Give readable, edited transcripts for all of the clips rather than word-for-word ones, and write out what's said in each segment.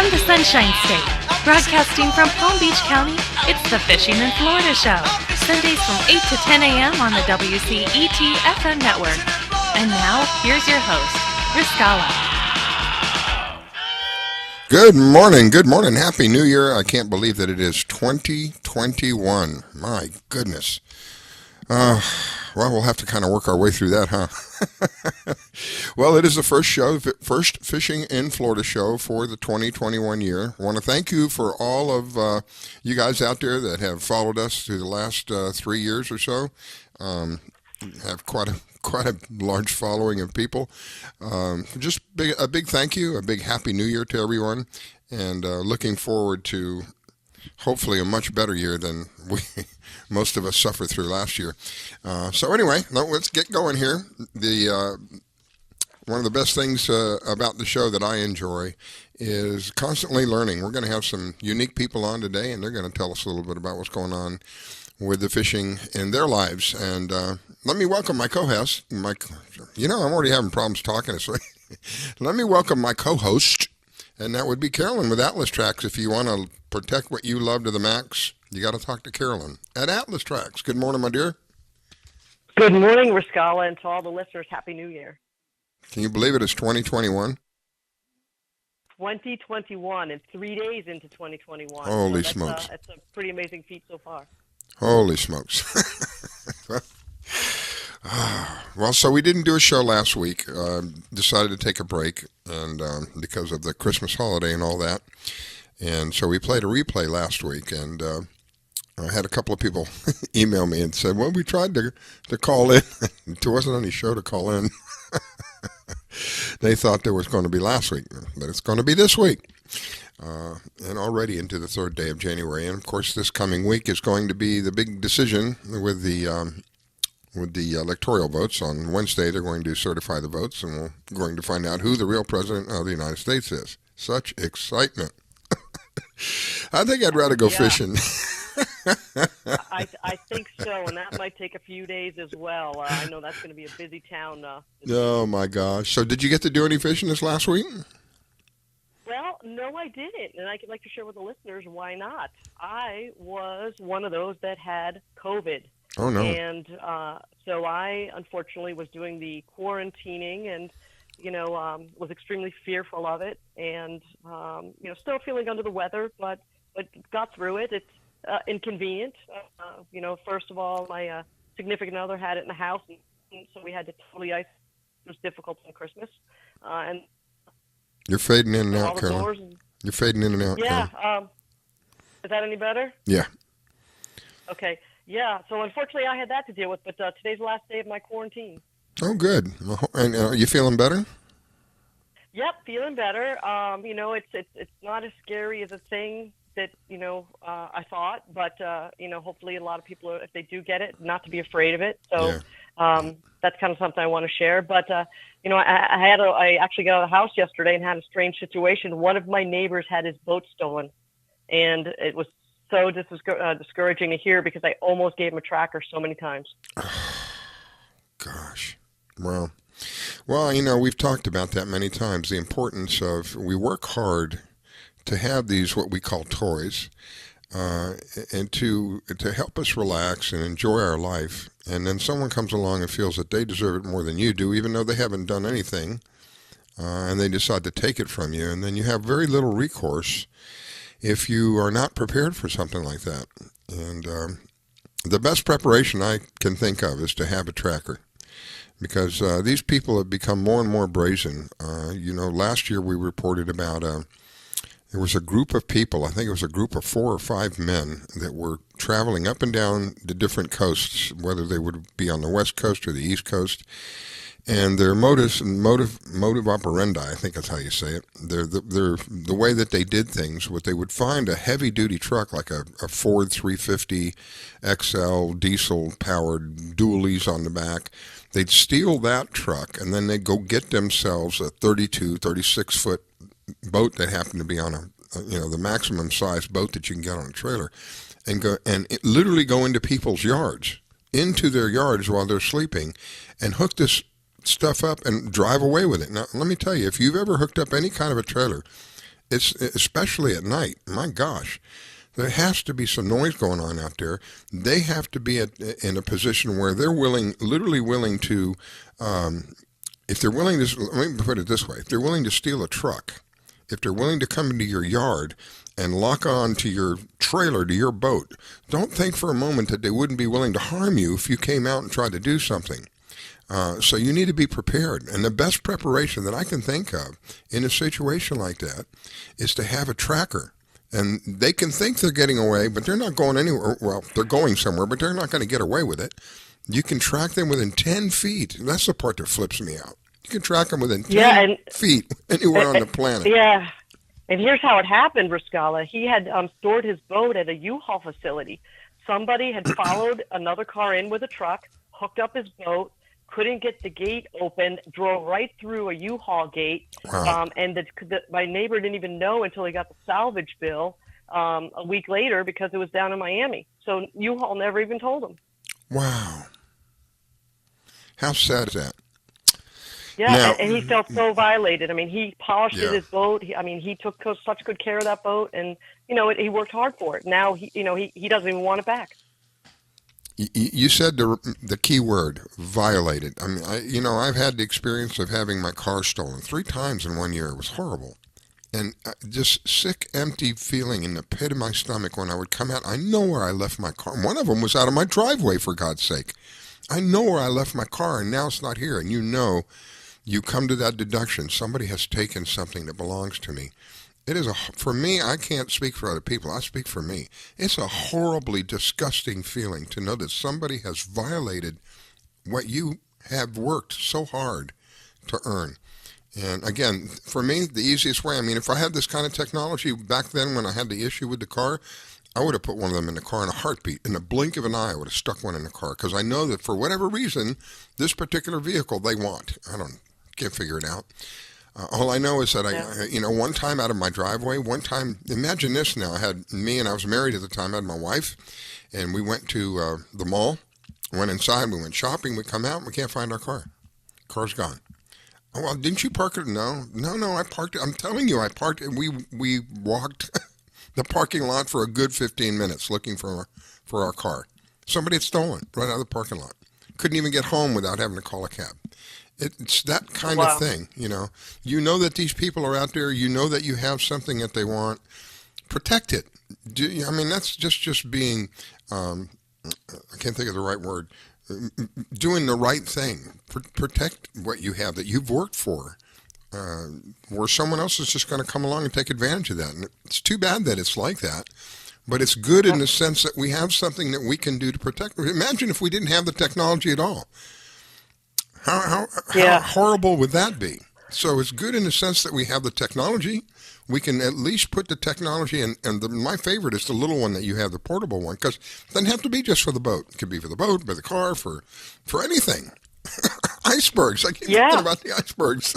From the Sunshine State, broadcasting from Palm Beach County, it's the Fishing in Florida Show. Sundays from 8 to 10 a.m. on the WCET FM network. And now, here's your host, Riscala. Good morning. Happy New Year. I can't believe that it is 2021. My goodness. Well, we'll have to kind of work our way through that, huh? Well, it is the first Fishing in Florida show for the 2021 year. I want to thank you for all of you guys out there that have followed us through the last 3 years or so. Have quite a large following of people. Just a big thank you, a big Happy New Year to everyone, and looking forward to hopefully a much better year than most of us suffered through last year. So anyway, let's get going here. One of the best things about the show that I enjoy is constantly learning. We're going to have some unique people on today, and they're going to tell us a little bit about what's going on with the fishing in their lives. And let me welcome my co-host. I'm already having problems talking this way. Let me welcome my co-host, and that would be Carolyn with Atlas Trax. If you want to protect what you love to the max, you got to talk to Carolyn at Atlas Trax. Good morning, my dear. Good morning, Riscala, and to all the listeners, Happy New Year. Can you believe it is 2021? 2021, and 3 days into 2021. Holy smokes. That's a pretty amazing feat so far. Holy smokes. Well, so we didn't do a show last week. Decided to take a break and because of the Christmas holiday and all that. And so we played a replay last week, and I had a couple of people email me and said, well, we tried to call in. There wasn't any show to call in. They thought there was going to be last week, but it's going to be this week. And already into the third day of January. And, of course, this coming week is going to be the big decision with the electoral votes. On Wednesday, they're going to certify the votes, and we're going to find out who the real president of the United States is. Such excitement. I think I'd rather go fishing. I think so, and that might take a few days as well. I know that's going to be a busy town. Oh, my gosh. So did you get to do any fishing this last week? Well, no, I didn't, and I'd like to share with the listeners why not. I was one of those that had COVID. Oh, no. And so I, unfortunately, was doing the quarantining and, was extremely fearful of it and, still feeling under the weather, but got through it. It's inconvenient. First of all, my significant other had it in the house, and so we had to totally isolate. It was difficult on Christmas. And you're fading in and out, Carolyn. You're fading in and out, yeah. Carolyn. Is that any better? Yeah. Okay. Yeah, so unfortunately I had that to deal with, but today's the last day of my quarantine. Oh, good. And are you feeling better? Yep, feeling better. It's not as scary as a thing that, I thought, but, hopefully a lot of people, if they do get it, not to be afraid of it. So that's kind of something I want to share. But, I actually got out of the house yesterday and had a strange situation. One of my neighbors had his boat stolen, and it was so discouraging to hear because I almost gave him a tracker so many times. Gosh. Well, we've talked about that many times, the importance of, we work hard to have these, what we call toys, and to help us relax and enjoy our life. And then someone comes along and feels that they deserve it more than you do, even though they haven't done anything, and they decide to take it from you. And then you have very little recourse if you are not prepared for something like that. And the best preparation I can think of is to have a tracker, because these people have become more and more brazen. Last year we reported about there was a group of people, I think it was a group of 4 or 5 men that were traveling up and down the different coasts, whether they would be on the West Coast or the East Coast. And their motive operandi, I think that's how you say it, the way that they did things, what they would find a heavy-duty truck like a Ford 350 XL diesel-powered dualies on the back. They'd steal that truck, and then they'd go get themselves a 32, 36-foot boat that happened to be on the maximum size boat that you can get on a trailer, and literally go into people's yards, into their yards while they're sleeping, and hook this stuff up and drive away with it. Now, let me tell you, if you've ever hooked up any kind of a trailer It's especially at night. My gosh, there has to be some noise going on out there. They have to be in a position where they're literally willing to, if they're willing to, let me put it this way, if they're willing to steal a truck, if they're willing to come into your yard and lock on to your trailer, to your boat, don't think for a moment that they wouldn't be willing to harm you if you came out and tried to do something. So you need to be prepared. And the best preparation that I can think of in a situation like that is to have a tracker. And they can think they're getting away, but they're not going anywhere. Well, they're going somewhere, but they're not going to get away with it. You can track them within 10 feet. That's the part that flips me out. You can track them within 10 feet anywhere on the planet. Yeah. And here's how it happened, Rascala. He had stored his boat at a U-Haul facility. Somebody had followed another car in with a truck, hooked up his boat, couldn't get the gate open, drove right through a U-Haul gate. Wow. And my neighbor didn't even know until he got the salvage bill a week later because it was down in Miami. So U-Haul never even told him. Wow. How sad is that? Yeah, now, and he felt so violated. I mean, he polished his boat. He took such good care of that boat, and he worked hard for it. Now he doesn't even want it back. You said the key word, violated. I mean, I've had the experience of having my car stolen 3 times in 1 year. It was horrible. And just sick, empty feeling in the pit of my stomach when I would come out. I know where I left my car. One of them was out of my driveway, for God's sake. I know where I left my car, and now it's not here. And you come to that deduction. Somebody has taken something that belongs to me. It is for me, I can't speak for other people. I speak for me. It's a horribly disgusting feeling to know that somebody has violated what you have worked so hard to earn. And again, for me, the easiest way, if I had this kind of technology back then when I had the issue with the car, I would have put one of them in the car in a heartbeat. In the blink of an eye, I would have stuck one in the car because I know that for whatever reason, this particular vehicle they want. Can't figure it out. All I know is that one time out of my driveway, imagine this now, I was married at the time, I had my wife, and we went to the mall, went inside, we went shopping, we come out, and we can't find our car. Car's gone. Oh, well, didn't you park it? No, I parked it. I'm telling you, I parked it. We walked the parking lot for a good 15 minutes looking for our car. Somebody had stolen right out of the parking lot. Couldn't even get home without having to call a cab. It's that kind of thing, You know that these people are out there. You know that you have something that they want. Protect it. That's just being, I can't think of the right word, doing the right thing. Protect what you have that you've worked for, where someone else is just going to come along and take advantage of that. And it's too bad that it's like that. But it's good in the sense that we have something that we can do to protect. Imagine if we didn't have the technology at all. How horrible would that be? So it's good in the sense that we have the technology. We can at least put the technology in, and my favorite is the little one that you have, the portable one, because it doesn't have to be just for the boat. It could be for the boat, for the car, for anything. Icebergs. I keep thinking about the icebergs.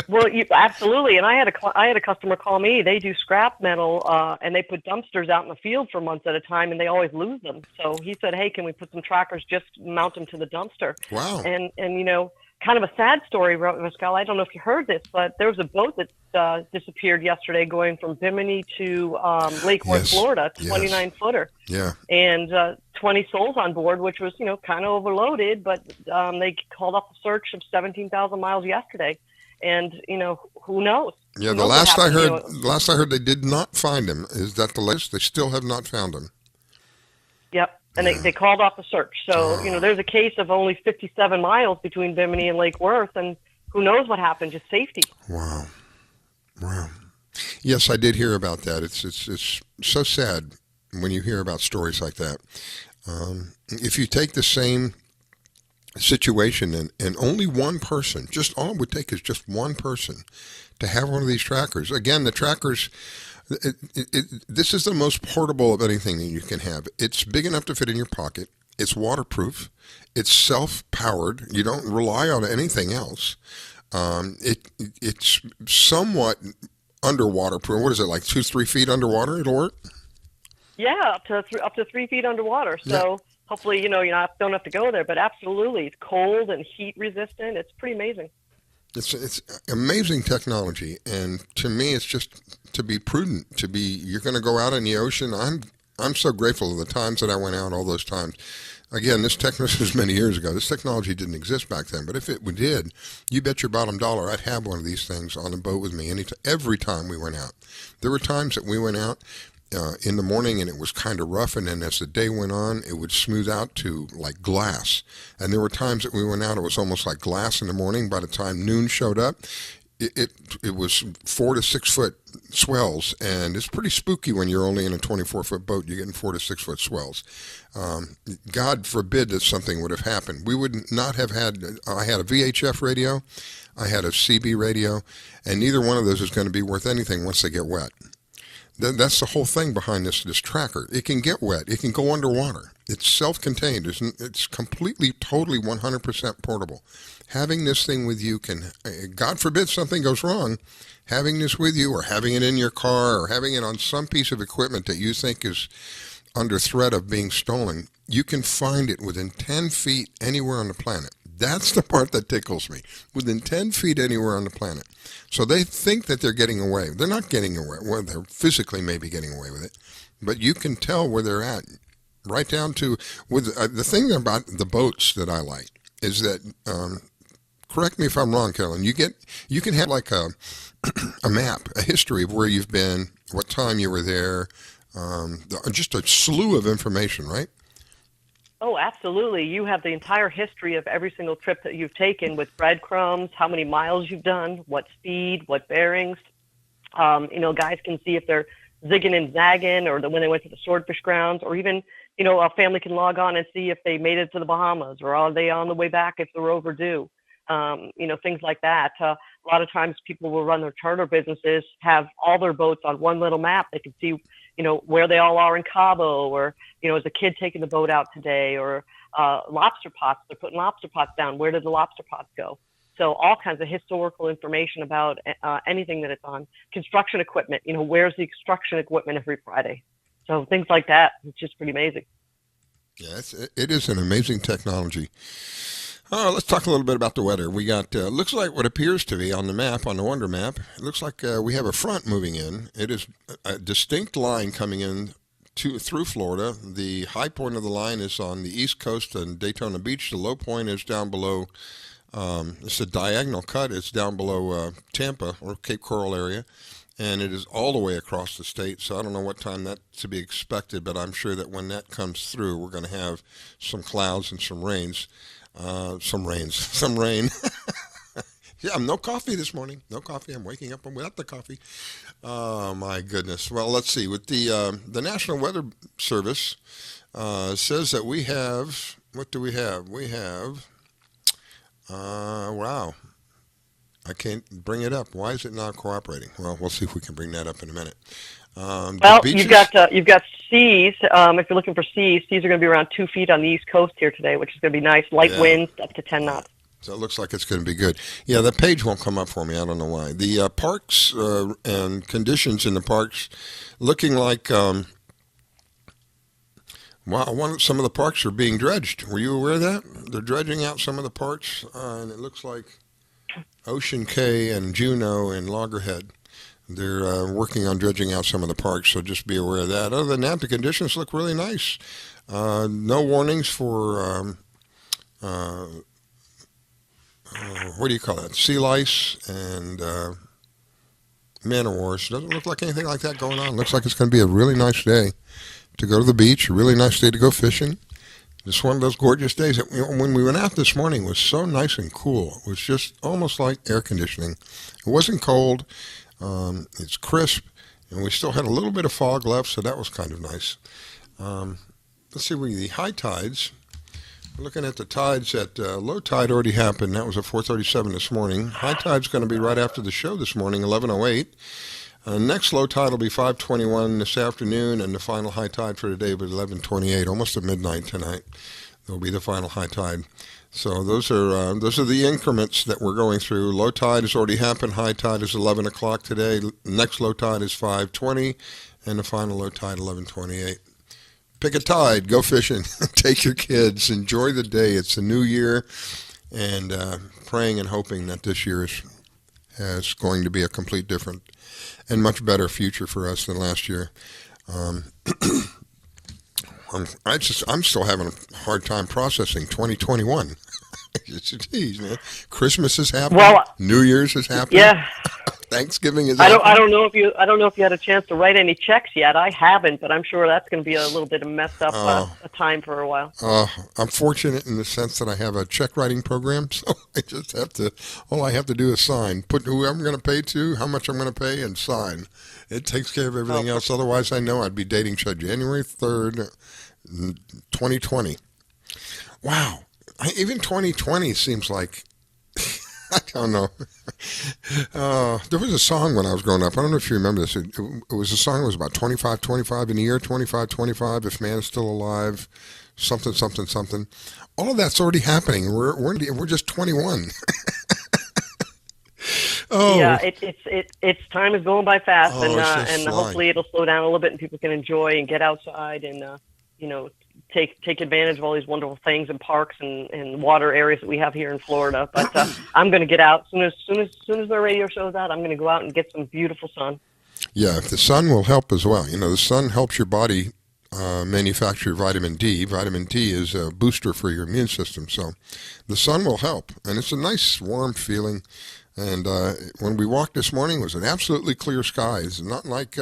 Well, absolutely. And I had a customer call me. They do scrap metal, and they put dumpsters out in the field for months at a time, and they always lose them. So he said, "Hey, can we put some trackers, just mount them to the dumpster?" Wow. And kind of a sad story, Pascal. I don't know if you heard this, but there was a boat that disappeared yesterday going from Bimini to Lake Worth, Florida, 29-footer. Yeah. And 20 souls on board, which was, kind of overloaded, but they called off a search of 17,000 miles yesterday. And, who knows? Yeah, the last I heard they did not find him. Is that the latest? They still have not found him. Yep. And they called off the search. So, there's a case of only 57 miles between Bimini and Lake Worth, and who knows what happened, just safety. Wow. Yes, I did hear about that. It's so sad when you hear about stories like that. If you take the same situation and only one person, just all it would take is just one person to have one of these trackers. Again, the trackers, this is the most portable of anything that you can have. It's big enough to fit in your pocket. It's waterproof. It's self-powered. You don't rely on anything else. It's somewhat underwater proof. What is it, like 2-3 feet underwater? It'll work? Yeah, up to 3 feet underwater. So hopefully, you don't have to go there. But absolutely, it's cold and heat resistant. It's pretty amazing. It's amazing technology, and to me, it's just to be prudent. You're going to go out in the ocean. I'm so grateful of the times that I went out. All those times. Again, this technology was many years ago. This technology didn't exist back then. But if it did, you bet your bottom dollar I'd have one of these things on the boat with me every time we went out. There were times that we went out in the morning and it was kind of rough, and then as the day went on, it would smooth out to like glass. And there were times that we went out, it was almost like glass in the morning. By the time noon showed up, it was 4 to 6 foot swells, and it's pretty spooky when you're only in a 24-foot boat. You're getting 4 to 6 foot swells. God forbid that something would have happened. We would not have had. I had a VHF radio, I had a CB radio, and neither one of those is going to be worth anything once they get wet. That's the whole thing behind this tracker. It can get wet. It can go underwater. It's self-contained. It's completely, totally 100% portable. Having this thing with you can, God forbid something goes wrong, having this with you or having it in your car or having it on some piece of equipment that you think is under threat of being stolen, you can find it within 10 feet anywhere on the planet. That's the part that tickles me. Within 10 feet anywhere on the planet. So they think that they're getting away. They're not getting away. Well, they're physically maybe getting away with it. But you can tell where they're at. Right down to, the thing about the boats that I like is that, correct me if I'm wrong, Carolyn, you can have like a map, a history of where you've been, what time you were there, just a slew of information, right? Oh, absolutely. You have the entire history of every single trip that you've taken with breadcrumbs, how many miles you've done, what speed, what bearings. Guys can see if they're zigging and zagging or when they went to the swordfish grounds, or even, a family can log on and see if they made it to the Bahamas or are they on the way back if they're overdue. Things like that. A lot of times people will run their charter businesses, have all their boats on one little map. They can see, where they all are in Cabo, or, is a kid taking the boat out today, or lobster pots. They're putting lobster pots down. Where did the lobster pots go? So all kinds of historical information about anything that it's on. Construction equipment, where's the construction equipment every Friday? So things like that. It's just pretty amazing. Yes, it is an amazing technology. Let's talk a little bit about the weather. We got, looks like what appears to be on the map, on the Wonder Map, it looks like we have a front moving in. It is a distinct line coming in through Florida. The high point of the line is on the east coast and Daytona Beach. The low point is down below, it's a diagonal cut. It's down below Tampa or Cape Coral area. And it is all the way across the state, so I don't know what time that's to be expected, but I'm sure that when that comes through, we're going to have some clouds and some rains. Some rain. Yeah, no coffee this morning. No coffee. I'm waking up without the coffee. Oh, my goodness. Well, let's see. With the National Weather Service says that we have, what do we have? We have, wow. I can't bring it up. Why is it not cooperating? Well, we'll see if we can bring that up in a minute. You've got seas. If you're looking for seas are going to be around 2 feet on the East Coast here today, which is going to be nice. Light winds up to 10 knots. So it looks like it's going to be good. Yeah, the page won't come up for me. I don't know why. The parks and conditions in the parks looking like, some of the parks are being dredged. Were you aware of that? They're dredging out some of the parks, and it looks like Ocean Cay and Juneau and Loggerhead. They're working on dredging out some of the parks, so just be aware of that. Other than that, the conditions look really nice. No warnings for, what do you call that, sea lice and man-o-wars. Doesn't look like anything like that going on. Looks like it's going to be a really nice day to go to the beach, a really nice day to go fishing. Just one of those gorgeous days. When we went out this morning, it was so nice and cool. It was just almost like air conditioning. It wasn't cold. It's crisp, and we still had a little bit of fog left, so that was kind of nice. Let's see, the high tides. We're looking at the tides at low tide already happened. That was at 4:37 this morning. High tide's going to be right after the show this morning, 11:08. Next low tide will be 5:21 this afternoon, and the final high tide for today will be 11:28, almost at midnight tonight. There'll be the final high tide. So those are the increments that we're going through. Low tide has already happened. High tide is 11 o'clock today. Next low tide is 5:20, and the final low tide 11:28. Pick a tide, go fishing, take your kids, enjoy the day. It's a new year. and praying and hoping that this year is going to be a complete different and much better future for us than last year. I'm still having a hard time processing 2021. Jeez, man. Christmas is happening. Well, New Year's is happening. Yeah. Thanksgiving is. I don't know if you had a chance to write any checks yet. I haven't, but I'm sure that's going to be a little bit of messed up a time for a while. I'm fortunate in the sense that I have a check writing program, so I just have to. All I have to do is sign, put who I'm going to pay to, how much I'm going to pay, and sign. It takes care of everything else. Otherwise, I know I'd be dating January 3rd, 2020. Wow. Even 2020 seems like, I don't know. There was a song when I was growing up. I don't know if you remember this. It was a song that was about 25 in the year 25, if man is still alive, something. All of that's already happening. We're just 21. Oh. Yeah, it's time is going by fast, and flying. hopefully it'll slow down a little bit, and people can enjoy and get outside and take advantage of all these wonderful things and parks and water areas that we have here in Florida. But I'm going to get out as soon as my radio show's out. I'm going to go out and get some beautiful sun. Yeah, the sun will help as well. The sun helps your body manufacture vitamin D. Vitamin D is a booster for your immune system, so the sun will help, and it's a nice warm feeling. And when we walked this morning, it was an absolutely clear sky. It's not like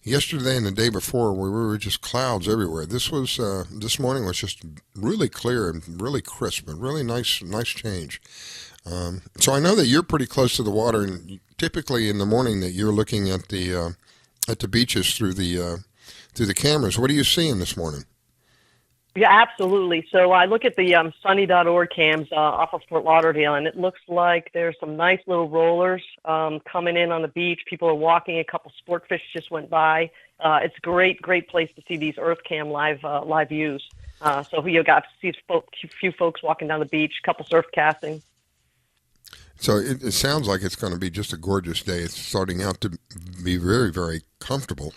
yesterday and the day before where we were just clouds everywhere. This morning was just really clear and really crisp, and really nice change. So I know that you're pretty close to the water, and typically in the morning that you're looking at the beaches through the cameras. What are you seeing this morning? Yeah, absolutely. So I look at the sunny.org cams off of Fort Lauderdale, and it looks like there's some nice little rollers coming in on the beach. People are walking. A couple sport fish just went by. It's a great place to see these Earth Cam live views. So you got to see a few folks walking down the beach, a couple surf casting. So it sounds like it's going to be just a gorgeous day. It's starting out to be very, very comfortable.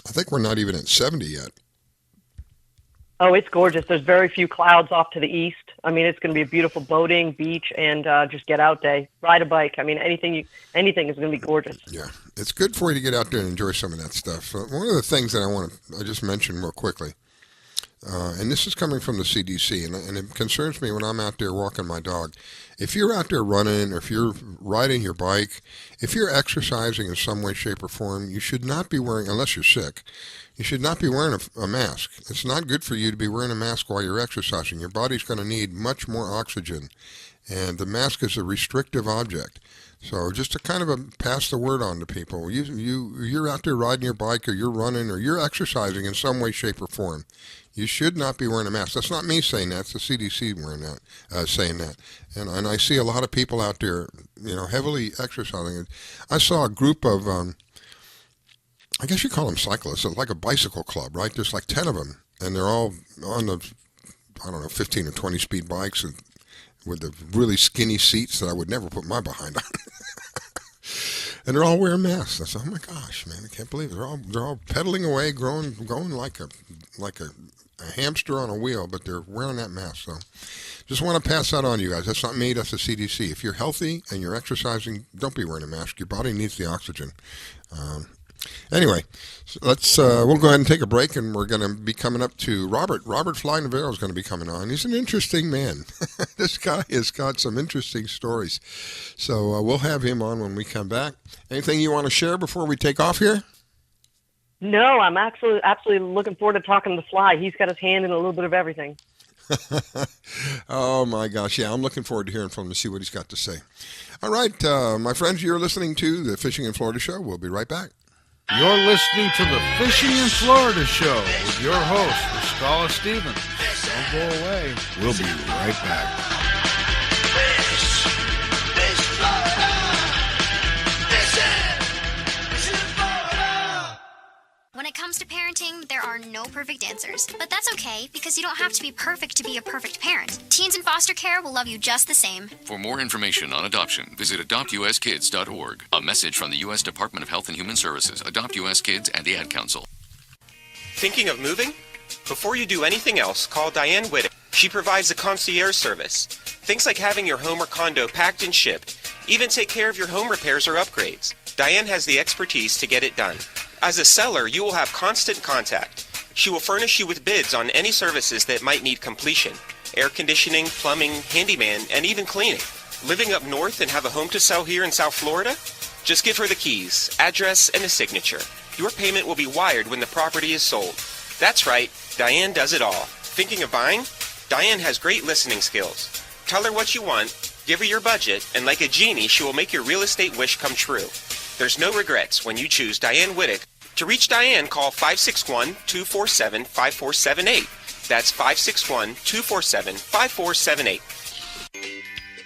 I think we're not even at 70 yet. Oh, it's gorgeous. There's very few clouds off to the east. I mean, it's going to be a beautiful boating, beach, and just get out day. Ride a bike. I mean, anything is going to be gorgeous. Yeah, it's good for you to get out there and enjoy some of that stuff. One of the things that I just mention real quickly, and this is coming from the CDC, and it concerns me when I'm out there walking my dog. If you're out there running, or if you're riding your bike, if you're exercising in some way, shape, or form, you should not be wearing, unless you're sick, you should not be wearing a mask. It's not good for you to be wearing a mask while you're exercising. Your body's going to need much more oxygen, and the mask is a restrictive object. So just to kind of pass the word on to people, you're out there riding your bike, or you're running, or you're exercising in some way, shape, or form, you should not be wearing a mask. That's not me saying that. It's the CDC saying that. And I see a lot of people out there, heavily exercising. I saw a group of, I guess you call them cyclists. It's like a bicycle club, right? There's like 10 of them, and they're all on the, 15 or 20 speed bikes, and with the really skinny seats that I would never put my behind on. And they're all wearing masks. I said, "Oh my gosh, man! I can't believe it. They're all pedaling away, going like a hamster on a wheel, but they're wearing that mask." So, just want to pass that on to you guys. That's not me. That's the CDC. If you're healthy and you're exercising, don't be wearing a mask. Your body needs the oxygen. Anyway, so we'll go ahead and take a break, and we're going to be coming up to Robert. Robert Fly Navarro is going to be coming on. He's an interesting man. This guy has got some interesting stories. So we'll have him on when we come back. Anything you want to share before we take off here? No, I'm absolutely looking forward to talking to the Fly. He's got his hand in a little bit of everything. Oh, my gosh. Yeah, I'm looking forward to hearing from him to see what he's got to say. All right, my friends, you're listening to the Fishing in Florida Show. We'll be right back. You're listening to the Fishing in Florida Show with your host, Scala Stevens. Don't go away. We'll be right back. When it comes to parenting, there are no perfect answers. But that's okay, because you don't have to be perfect to be a perfect parent. Teens in foster care will love you just the same. For more information on adoption, visit adoptuskids.org. A message from the U.S. Department of Health and Human Services, Adopt U.S. Kids, and the Ad Council. Thinking of moving? Before you do anything else, call Diane Whittick. She provides a concierge service. Things like having your home or condo packed and shipped. Even take care of your home repairs or upgrades. Diane has the expertise to get it done. As a seller, you will have constant contact. She will furnish you with bids on any services that might need completion. Air conditioning, plumbing, handyman, and even cleaning. Living up north and have a home to sell here in South Florida? Just give her the keys, address, and a signature. Your payment will be wired when the property is sold. That's right, Diane does it all. Thinking of buying? Diane has great listening skills. Tell her what you want, give her your budget, and like a genie, she will make your real estate wish come true. There's no regrets when you choose Diane Whittick. To reach Diane, call 561-247-5478. That's 561-247-5478.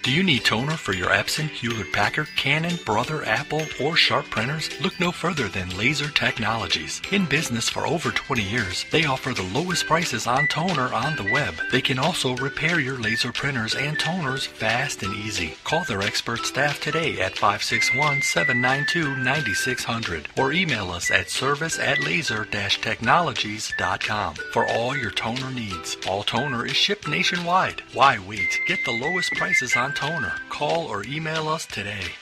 Do you need toner for your Epson, Hewlett-Packard, Canon, Brother, Apple, or Sharp printers? Look no further than Laser Technologies. In business for over 20 years, they offer the lowest prices on toner on the web. They can also repair your laser printers and toners fast and easy. Call their expert staff today at 561-792-9600 or email us at service@laser-technologies.com for all your toner needs. All toner is shipped nationwide. Why wait? Get the lowest prices on toner. Call or email us today.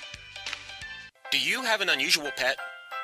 Do you have an unusual pet?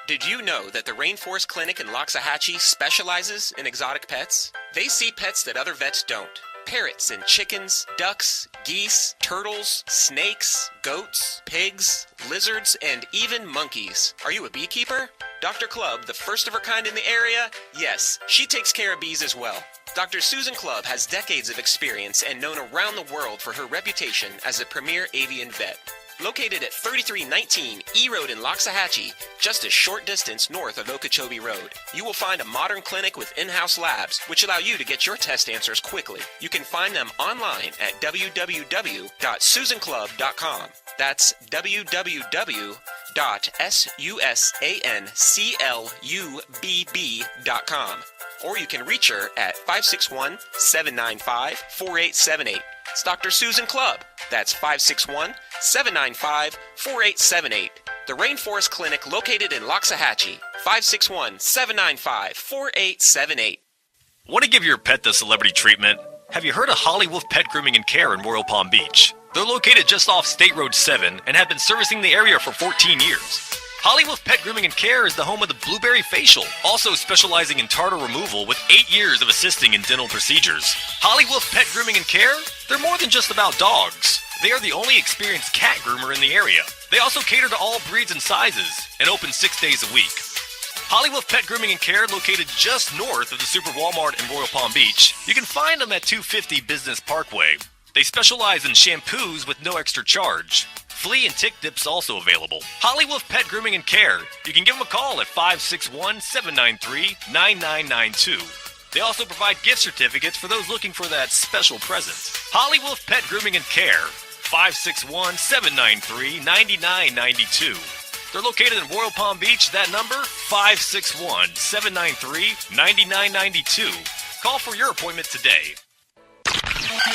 Did you know that the Rainforest Clinic in Loxahatchee specializes in exotic pets? They see pets that other vets don't. Parrots and chickens, ducks, geese, turtles, snakes, goats, pigs, lizards, and even monkeys. Are you a beekeeper? Dr. Clubb, the first of her kind in the area? Yes, she takes care of bees as well. Dr. Susan Clubb has decades of experience and known around the world for her reputation as a premier avian vet. Located at 3319 E Road in Loxahatchee, just a short distance north of Okeechobee Road, you will find a modern clinic with in-house labs, which allow you to get your test answers quickly. You can find them online at www.susanclub.com. That's www.susanclubb.com. Or you can reach her at 561-795-4878. It's Dr. Susan Clubb. That's 561-795-4878. The Rainforest Clinic located in Loxahatchee. 561-795-4878. Want to give your pet the celebrity treatment? Have you heard of Holly Wolf Pet Grooming and Care in Royal Palm Beach? They're located just off State Road 7 and have been servicing the area for 14 years. Holly Wolf Pet Grooming and Care is the home of the Blueberry Facial, also specializing in tartar removal with 8 years of assisting in dental procedures. Holly Wolf Pet Grooming and Care? They're more than just about dogs. They are the only experienced cat groomer in the area. They also cater to all breeds and sizes and open 6 days a week. Holly Wolf Pet Grooming and Care, located just north of the Super Walmart in Royal Palm Beach. You can find them at 250 Business Parkway. They specialize in shampoos with no extra charge. Flea and tick dips also available. Holly Wolf Pet Grooming and Care. You can give them a call at 561-793-9992. They also provide gift certificates for those looking for that special present. Holly Wolf Pet Grooming and Care. 561-793-9992. They're located in Royal Palm Beach. That number, 561-793-9992. Call for your appointment today.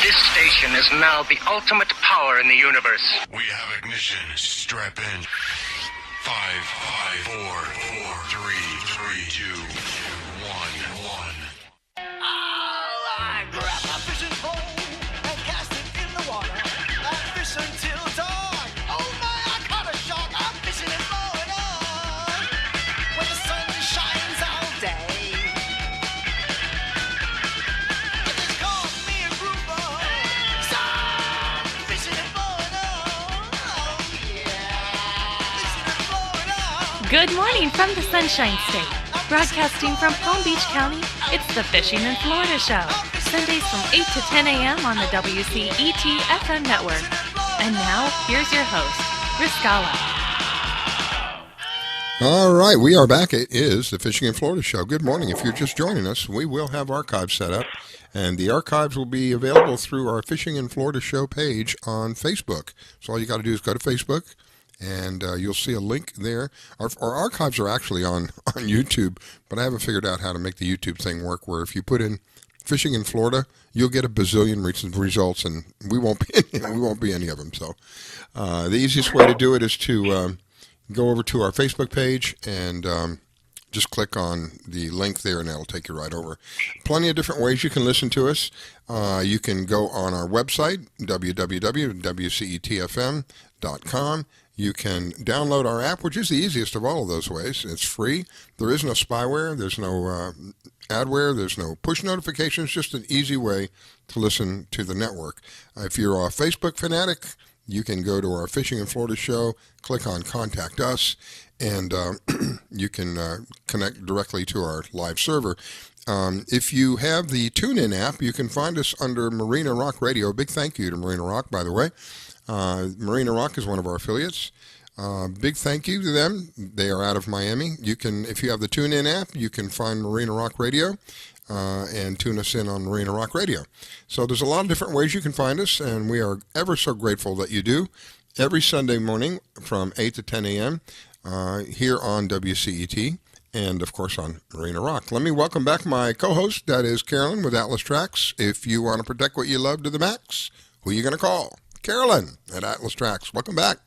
This station is now the ultimate power in the universe. We have ignition. Strap in. 5, 4, 3, 2, 1. I grab my fishing pole and cast it in the water. I fish until dawn. Oh my, I caught a shark. I'm fishing and blowing on when the sun shines all day. If they call me a grouper, so I'm fishing and blowing on. Oh yeah, fishing and blowing on. Good morning from the Sunshine State. Broadcasting from Palm Beach County, it's the Fishing in Florida Show. Sundays from 8 to 10 a.m. on the WCET FM network. And now, here's your host, Riscala. All right, we are back. It is the Fishing in Florida Show. Good morning. If you're just joining us, we will have archives set up, and the archives will be available through our Fishing in Florida Show page on Facebook. So all you got to do is go to Facebook, and you'll see a link there. Our archives are actually on YouTube, but I haven't figured out how to make the YouTube thing work, where if you put in Fishing in Florida, you'll get a bazillion results, and we won't be any of them. So the easiest way to do it is to go over to our Facebook page and just click on the link there and that'll take you right over. Plenty of different ways you can listen to us. You can go on our website, www.wcetfm.com. You can download our app, which is the easiest of all of those ways. It's free. There is no spyware. There's no adware. There's no push notifications. Just an easy way to listen to the network. If you're a Facebook fanatic, you can go to our Fishing in Florida show, click on Contact Us, and you can connect directly to our live server. If you have the TuneIn app, you can find us under Marina Rock Radio. Big thank you to Marina Rock, by the way. Marina Rock is one of our affiliates. Big thank you to them. They are out of Miami. You can, if you have the TuneIn app, you can find Marina Rock Radio and tune us in on Marina Rock Radio. So there's a lot of different ways you can find us, and we are ever so grateful that you do. Every Sunday morning from 8 to 10 a.m. Here on WCET and, of course, on Marina Rock. Let me welcome back my co-host, that is Carolyn with Atlas Trax. If you want to protect what you love to the max, who are you going to call? Carolyn at Atlas Trax. Welcome back.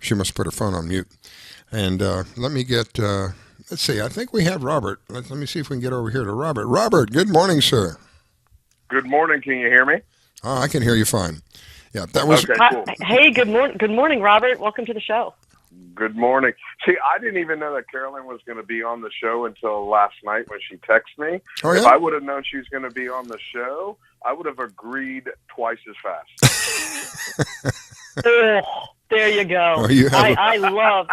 She must put her phone on mute. And let me get, let's see, I think we have Robert. Let me see if we can get over here to Robert. Robert, good morning, sir. Good morning. Can you hear me? Oh, I can hear you fine. Yeah, that was... Okay, cool. Hey, good morning, Robert. Welcome to the show. Good morning. See, I didn't even know that Carolyn was going to be on the show until last night when she texted me. Oh, yeah? If I would have known she was going to be on the show, I would have agreed twice as fast. Oh, there you go. Oh, you have I love...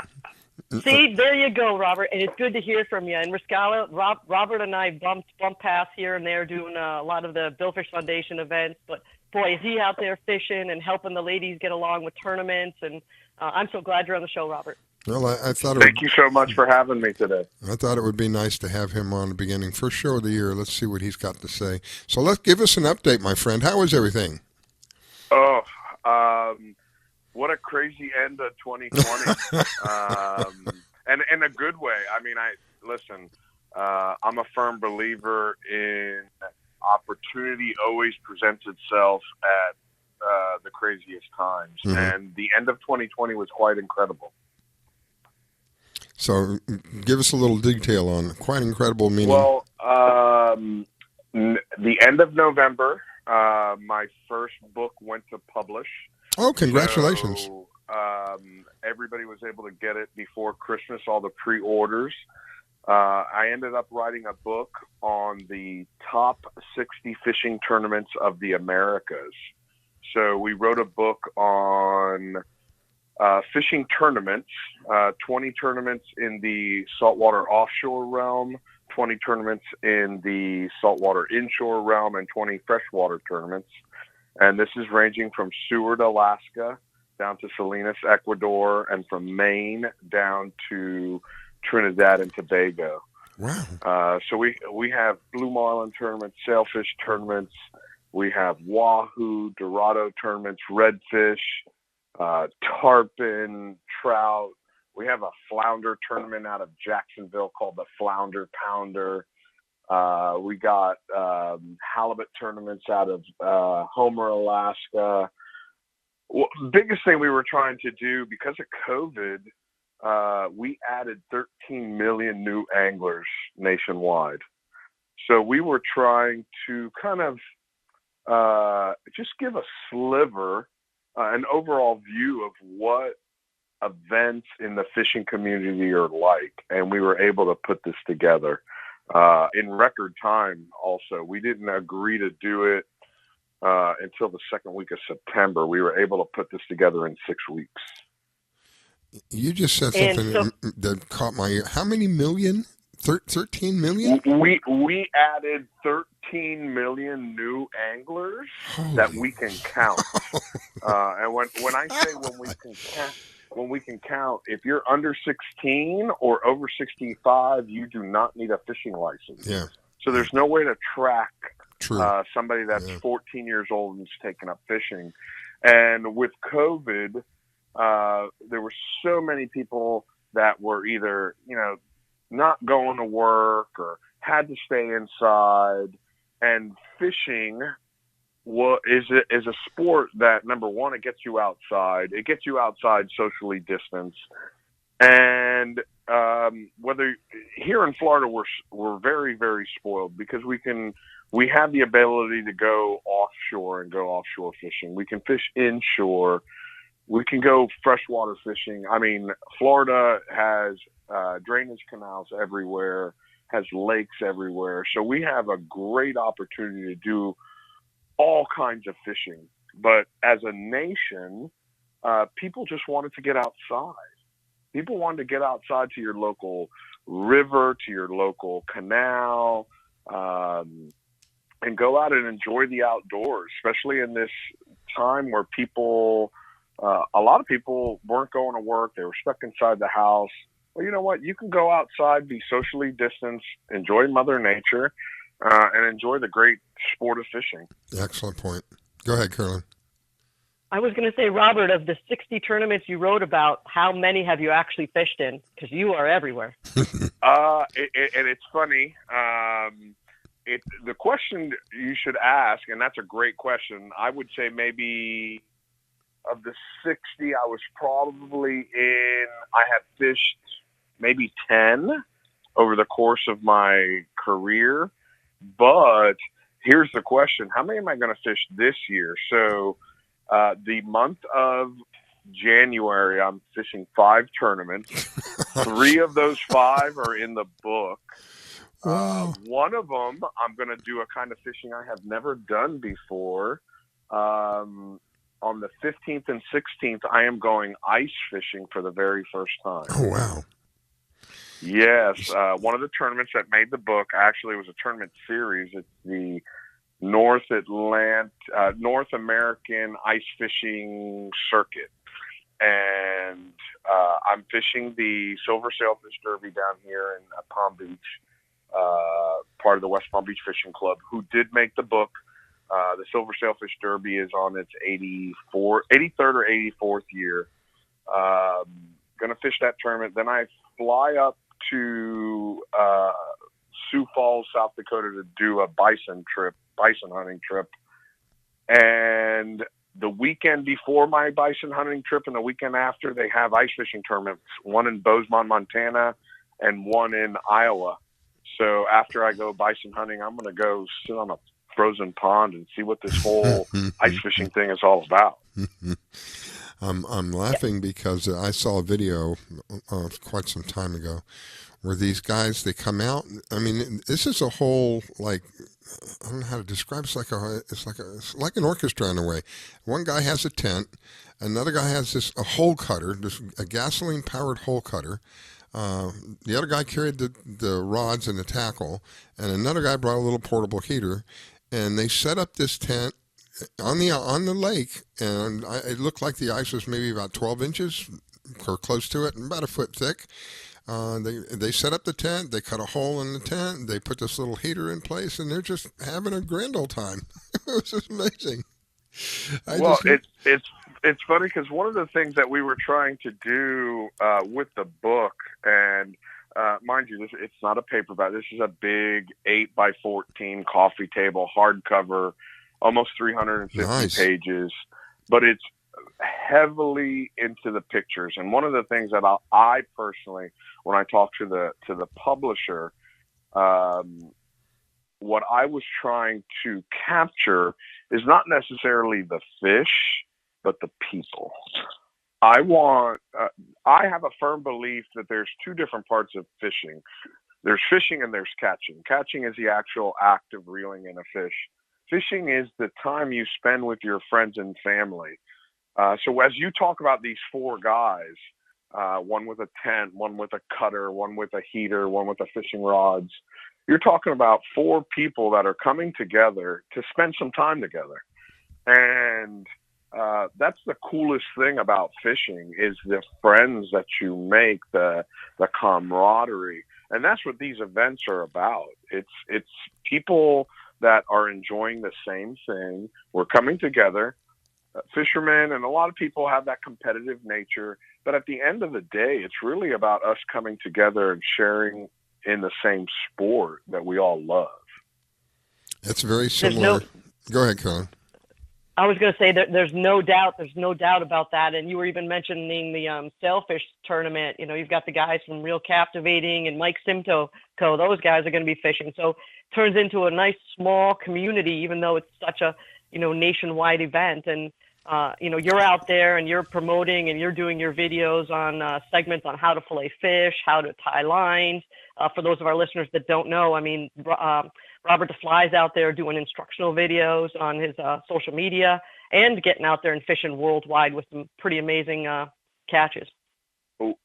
See, there you go, Robert, and it's good to hear from you. And Riscala, Robert and I bump past here and there doing a lot of the Billfish Foundation events, but boy, is he out there fishing and helping the ladies get along with tournaments, and I'm so glad you're on the show, Robert. Well, I thought Thank you so much for having me today. I thought it would be nice to have him on the beginning. First show of the year. Let's see what he's got to say. So let's give us an update, my friend. How is everything? Oh, what a crazy end of 2020. And in a good way. I mean, I'm a firm believer in opportunity always presents itself at the craziest times. Mm-hmm. And the end of 2020 was quite incredible. So give us a little detail on quite incredible meaning. Well, the end of November, my first book went to publish. Oh, congratulations. So, everybody was able to get it before Christmas, all the pre-orders. I ended up writing a book on the top 60 fishing tournaments of the Americas. So we wrote a book on fishing tournaments, 20 tournaments in the saltwater offshore realm, 20 tournaments in the saltwater inshore realm, and 20 freshwater tournaments. And this is ranging from Seward, Alaska, down to Salinas, Ecuador, and from Maine down to Trinidad and Tobago. Wow. So we have blue marlin tournaments, sailfish tournaments. We have wahoo, dorado tournaments, redfish, tarpon, trout. We have a flounder tournament out of Jacksonville called the Flounder Pounder. We got halibut tournaments out of Homer, Alaska. Well, the biggest thing we were trying to do because of COVID, we added 13 million new anglers nationwide. So we were trying to kind of just give a sliver, an overall view of what events in the fishing community are like. And we were able to put this together in record time also. We didn't agree to do it until the second week of September. We were able to put this together in 6 weeks. You just said something that caught my ear. How many million? 13 million? We added 13 million new anglers that we can count. And when I say when we can count, if you're under 16 or over 65, you do not need a fishing license. Yeah. So there's no way to track somebody that's 14 years old and is taking up fishing. And with COVID, there were so many people that were either, not going to work or had to stay inside. And fishing is a sport that, number one, it gets you outside. It gets you outside socially distanced. And whether here in Florida, we're very, very spoiled because we have the ability to go offshore and go offshore fishing. We can fish inshore. We can go freshwater fishing. I mean, Florida has drainage canals everywhere, has lakes everywhere. So we have a great opportunity to do all kinds of fishing. But as a nation, people just wanted to get outside. People wanted to get outside to your local river, to your local canal, and go out and enjoy the outdoors, especially in this time where people, a lot of people weren't going to work. They were stuck inside the house. Well, you know what? You can go outside, be socially distanced, enjoy Mother Nature, and enjoy the great sport of fishing. Excellent point. Go ahead, Carolyn. I was going to say, Robert, of the 60 tournaments you wrote about, how many have you actually fished in? Because you are everywhere. And it's funny. The question you should ask, and that's a great question, I would say maybe of the 60, I was probably I have fished maybe 10 over the course of my career. But here's the question. How many am I going to fish this year? So the month of January, I'm fishing 5 tournaments. 3 of those 5 are in the book. One of them, I'm going to do a kind of fishing I have never done before. On the 15th and 16th, I am going ice fishing for the very first time. Oh, wow. Yes. One of the tournaments that made the book actually was a tournament series. It's the North American Ice Fishing Circuit. And I'm fishing the Silver Sailfish Derby down here in Palm Beach, part of the West Palm Beach Fishing Club, who did make the book. The Silver Sailfish Derby is on its 83rd or 84th year. Going to fish that tournament. Then I fly up to Sioux Falls, South Dakota to do a bison hunting trip. And the weekend before my bison hunting trip and the weekend after, they have ice fishing tournaments, one in Bozeman, Montana, and one in Iowa. So after I go bison hunting, I'm going to go sit on a frozen pond and see what this whole ice fishing thing is all about. I'm laughing because I saw a video quite some time ago where these guys, they come out. I mean, this is a whole, like, I don't know how to describe it. It's like an orchestra in a way. One guy has a tent. Another guy has a hole cutter, a gasoline powered hole cutter. The other guy carried the rods and the tackle, and another guy brought a little portable heater, and they set up this tent on the lake, and it looked like the ice was maybe about 12 inches or close to it, and about a foot thick. They set up the tent, they cut a hole in the tent, they put this little heater in place, and they're just having a grand old time. It was just amazing. It's funny because one of the things that we were trying to do with the book, and mind you, it's not a paperback. This is a big 8x14 coffee table hardcover, almost 350 pages, but it's heavily into the pictures. And one of the things that I personally, when I talk to the publisher, what I was trying to capture is not necessarily the fish, but the people. I have a firm belief that there's 2 different parts of fishing. There's fishing and there's catching. Catching is the actual act of reeling in a fish. Fishing is the time you spend with your friends and family. So as you talk about these 4 guys, one with a tent, one with a cutter, one with a heater, one with the fishing rods, you're talking about 4 people that are coming together to spend some time together. And that's the coolest thing about fishing is the friends that you make, the camaraderie. And that's what these events are about. It's people that are enjoying the same thing. We're coming together. Fishermen and a lot of people have that competitive nature, but at the end of the day, it's really about us coming together and sharing in the same sport that we all love. It's very similar. Go ahead, Carolyn. I was going to say that there's no doubt about that. And you were even mentioning the sailfish tournament. You know, you've got the guys from Real Captivating and Mike Simko. Those guys are going to be fishing. So it turns into a nice small community, even though it's such a, nationwide event. And, you're out there and you're promoting and you're doing your videos on segments on how to fillet fish, how to tie lines. For those of our listeners that don't know, I mean, Robert the Fly's out there doing instructional videos on his social media and getting out there and fishing worldwide with some pretty amazing catches.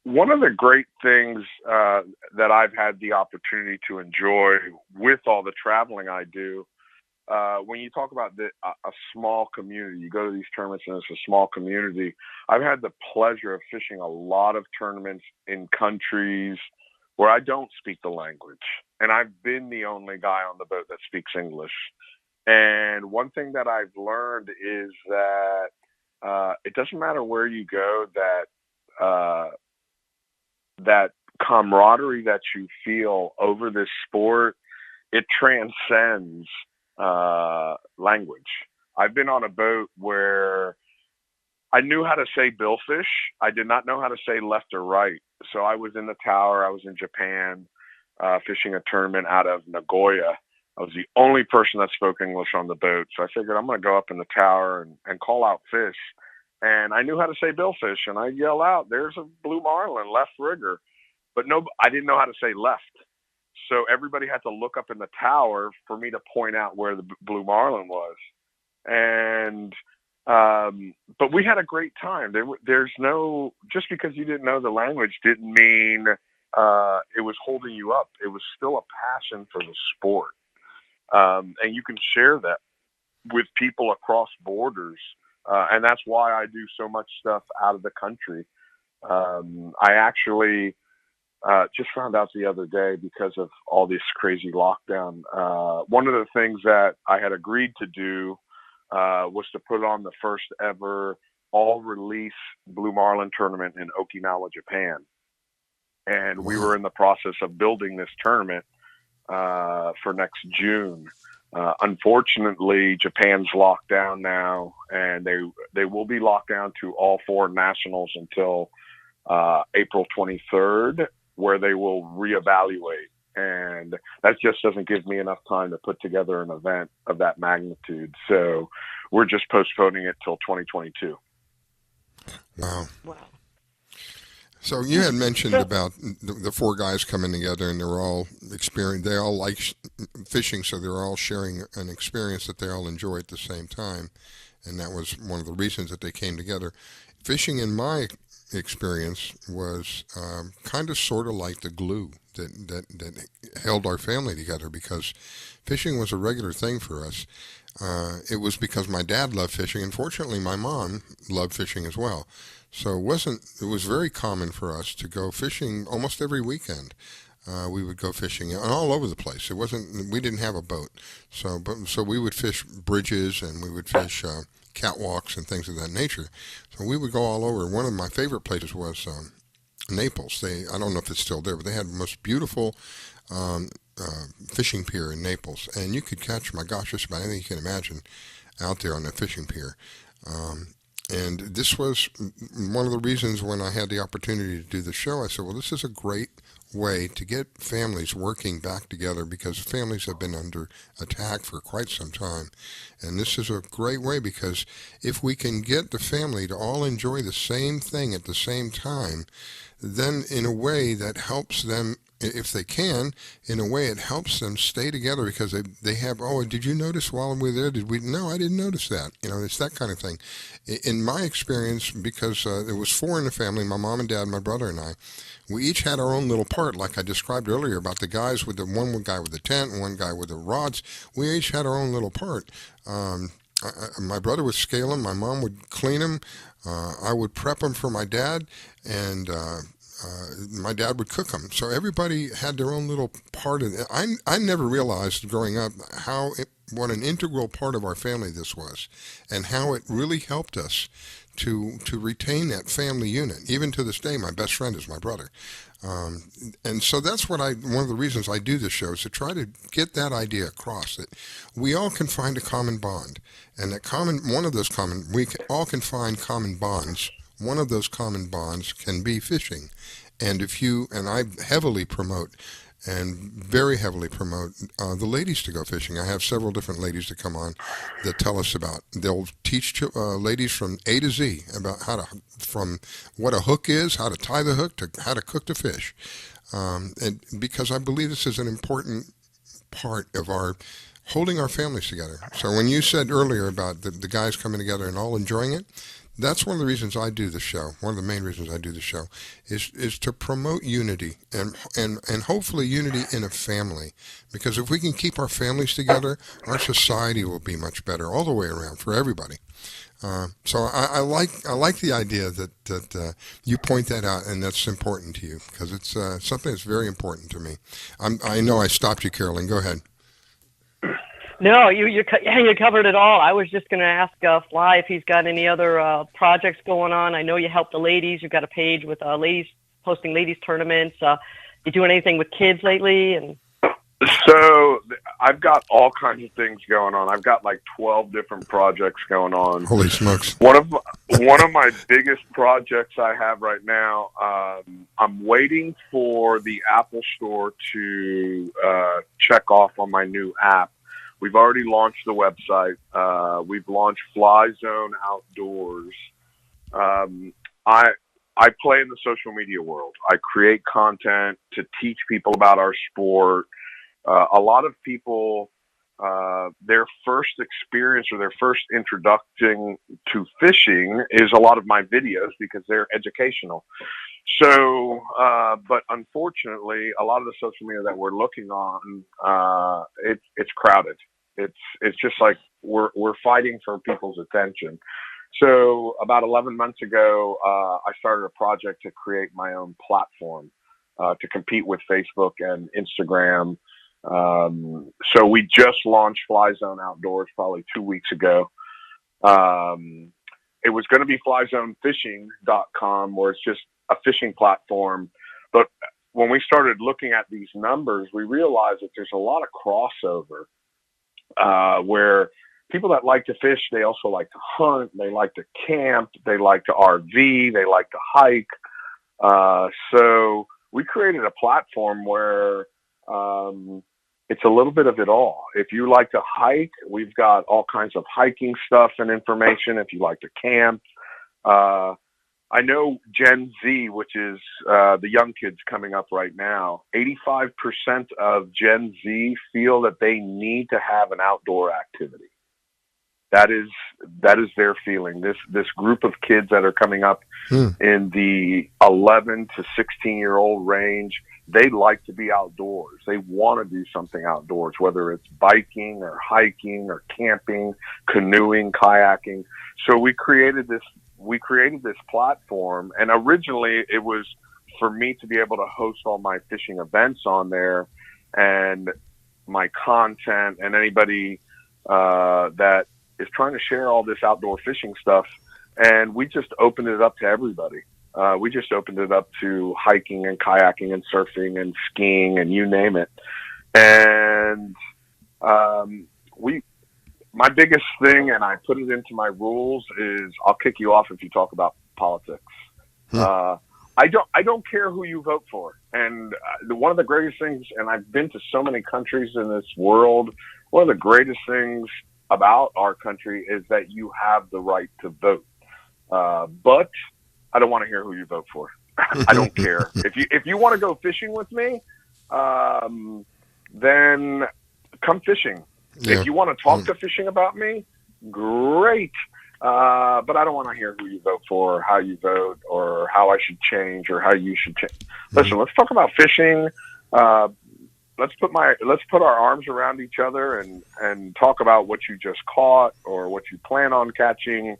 One of the great things that I've had the opportunity to enjoy with all the traveling I do, when you talk about a small community, you go to these tournaments and it's a small community. I've had the pleasure of fishing a lot of tournaments in countries where I don't speak the language. And I've been the only guy on the boat that speaks English. And one thing that I've learned is that it doesn't matter where you go, that camaraderie that you feel over this sport, it transcends language. I've been on a boat where I knew how to say billfish. I did not know how to say left or right. So I was in the tower. I was in Japan fishing a tournament out of Nagoya. I was the only person that spoke English on the boat. So I figured I'm going to go up in the tower and call out fish. And I knew how to say billfish. And I yell out, "There's a blue marlin, left rigger." But no, I didn't know how to say left. So everybody had to look up in the tower for me to point out where the blue marlin was. And but we had a great time. There's no, just because you didn't know the language didn't mean it was holding you up. It was still a passion for the sport. And you can share that with people across borders. And that's why I do so much stuff out of the country. I actually just found out the other day, because of all this crazy lockdown, one of the things that I had agreed to do was to put on the first ever all-release Blue Marlin tournament in Okinawa, Japan. And we were in the process of building this tournament for next June. Unfortunately, Japan's locked down now, and they will be locked down to all 4 nationals until April 23rd, where they will reevaluate. And that just doesn't give me enough time to put together an event of that magnitude. So we're just postponing it till 2022. Wow. So you had mentioned about the 4 guys coming together, and they're all they all like fishing, so they're all sharing an experience that they all enjoy at the same time. And that was one of the reasons that they came together. Fishing, in my experience, was kind of sort of like the glue that held our family together, because fishing was a regular thing for us. It was because my dad loved fishing, and fortunately my mom loved fishing as well. So it was very common for us to go fishing almost every weekend. We would go fishing all over the place. We didn't have a boat. So we would fish bridges, and we would fish catwalks and things of that nature. So we would go all over. One of my favorite places was Naples. I don't know if it's still there, but they had the most beautiful fishing pier in Naples. And you could catch, my gosh, just about anything you can imagine out there on that fishing pier. And this was one of the reasons when I had the opportunity to do the show, I said, well, this is a great way to get families working back together, because families have been under attack for quite some time. And this is a great way, because if we can get the family to all enjoy the same thing at the same time, then in a way that helps them, if they can, in a way it helps them stay together, because they have, oh, did you notice while we were there? No, I didn't notice that. It's that kind of thing. In my experience, because there was 4 in the family, my mom and dad, my brother and I, we each had our own little part, like I described earlier about the guys with one guy with the tent and one guy with the rods. We each had our own little part. My brother would scale them, my mom would clean them, I would prep them for my dad, and my dad would cook them. So everybody had their own little part of it. I never realized growing up what an integral part of our family this was, and how it really helped us to retain that family unit. Even to this day, my best friend is my brother. And so that's one of the reasons I do this show, is to try to get that idea across, that we all can find a common bond, and we all can find common bonds. One of those common bonds can be fishing. And I heavily promote, and very heavily promote, the ladies to go fishing. I have several different ladies that come on that tell us they'll teach ladies from A to Z about from what a hook is, how to tie the hook, to how to cook the fish. And because I believe this is an important part of holding our families together. So when you said earlier about the guys coming together and all enjoying it, that's one of the reasons I do the show. One of the main reasons I do the show is to promote unity and hopefully unity in a family. Because if we can keep our families together, our society will be much better all the way around for everybody. So I like the idea that you point that out, and that's important to you, because it's something that's very important to me. I know I stopped you, Carolyn. Go ahead. No, you covered it all. I was just going to ask Fly if he's got any other projects going on. I know you help the ladies. You've got a page with ladies hosting ladies tournaments. You doing anything with kids lately? And so I've got all kinds of things going on. I've got like 12 different projects going on. Holy smokes! One of my biggest projects I have right now. I'm waiting for the Apple Store to check off on my new app. We've already launched the website. We've launched Fly Zone Outdoors. I play in the social media world. I create content to teach people about our sport. A lot of people, their first experience or their first introduction to fishing is a lot of my videos, because they're educational. So, but unfortunately, a lot of the social media that we're looking on, it's crowded. It's just like we're fighting for people's attention. So about 11 months ago, I started a project to create my own platform to compete with Facebook and Instagram. So we just launched Fly Zone Outdoors probably 2 weeks ago. It was going to be flyzonefishing.com, where it's just a fishing platform. But when we started looking at these numbers, we realized that there's a lot of crossover, where people that like to fish, they also like to hunt, they like to camp, they like to RV, they like to hike. So we created a platform where it's a little bit of it all. If you like to hike, we've got all kinds of hiking stuff and information. If you like to camp, I know Gen Z, which is the young kids coming up right now, 85% of Gen Z feel that they need to have an outdoor activity. That is their feeling. This group of kids that are coming up in the 11 to 16-year-old range, they like to be outdoors. They want to do something outdoors, whether it's biking or hiking or camping, canoeing, kayaking. So we created this platform, and originally it was for me to be able to host all my fishing events on there, and my content, and anybody that is trying to share all this outdoor fishing stuff. And we just opened it up to everybody. We just opened it up to hiking and kayaking and surfing and skiing and you name it. And my biggest thing, and I put it into my rules, is I'll kick you off if you talk about politics. I don't care who you vote for. And one of the greatest things, and I've been to so many countries in this world, one of the greatest things about our country is that you have the right to vote. But I don't want to hear who you vote for. I don't care. If you want to go fishing with me, then come fishing. Yeah. If you want to talk to fishing about me, great. But I don't want to hear who you vote for, or how you vote, or how I should change, or how you should change. Listen, let's talk about fishing. Let's put our arms around each other and talk about what you just caught or what you plan on catching.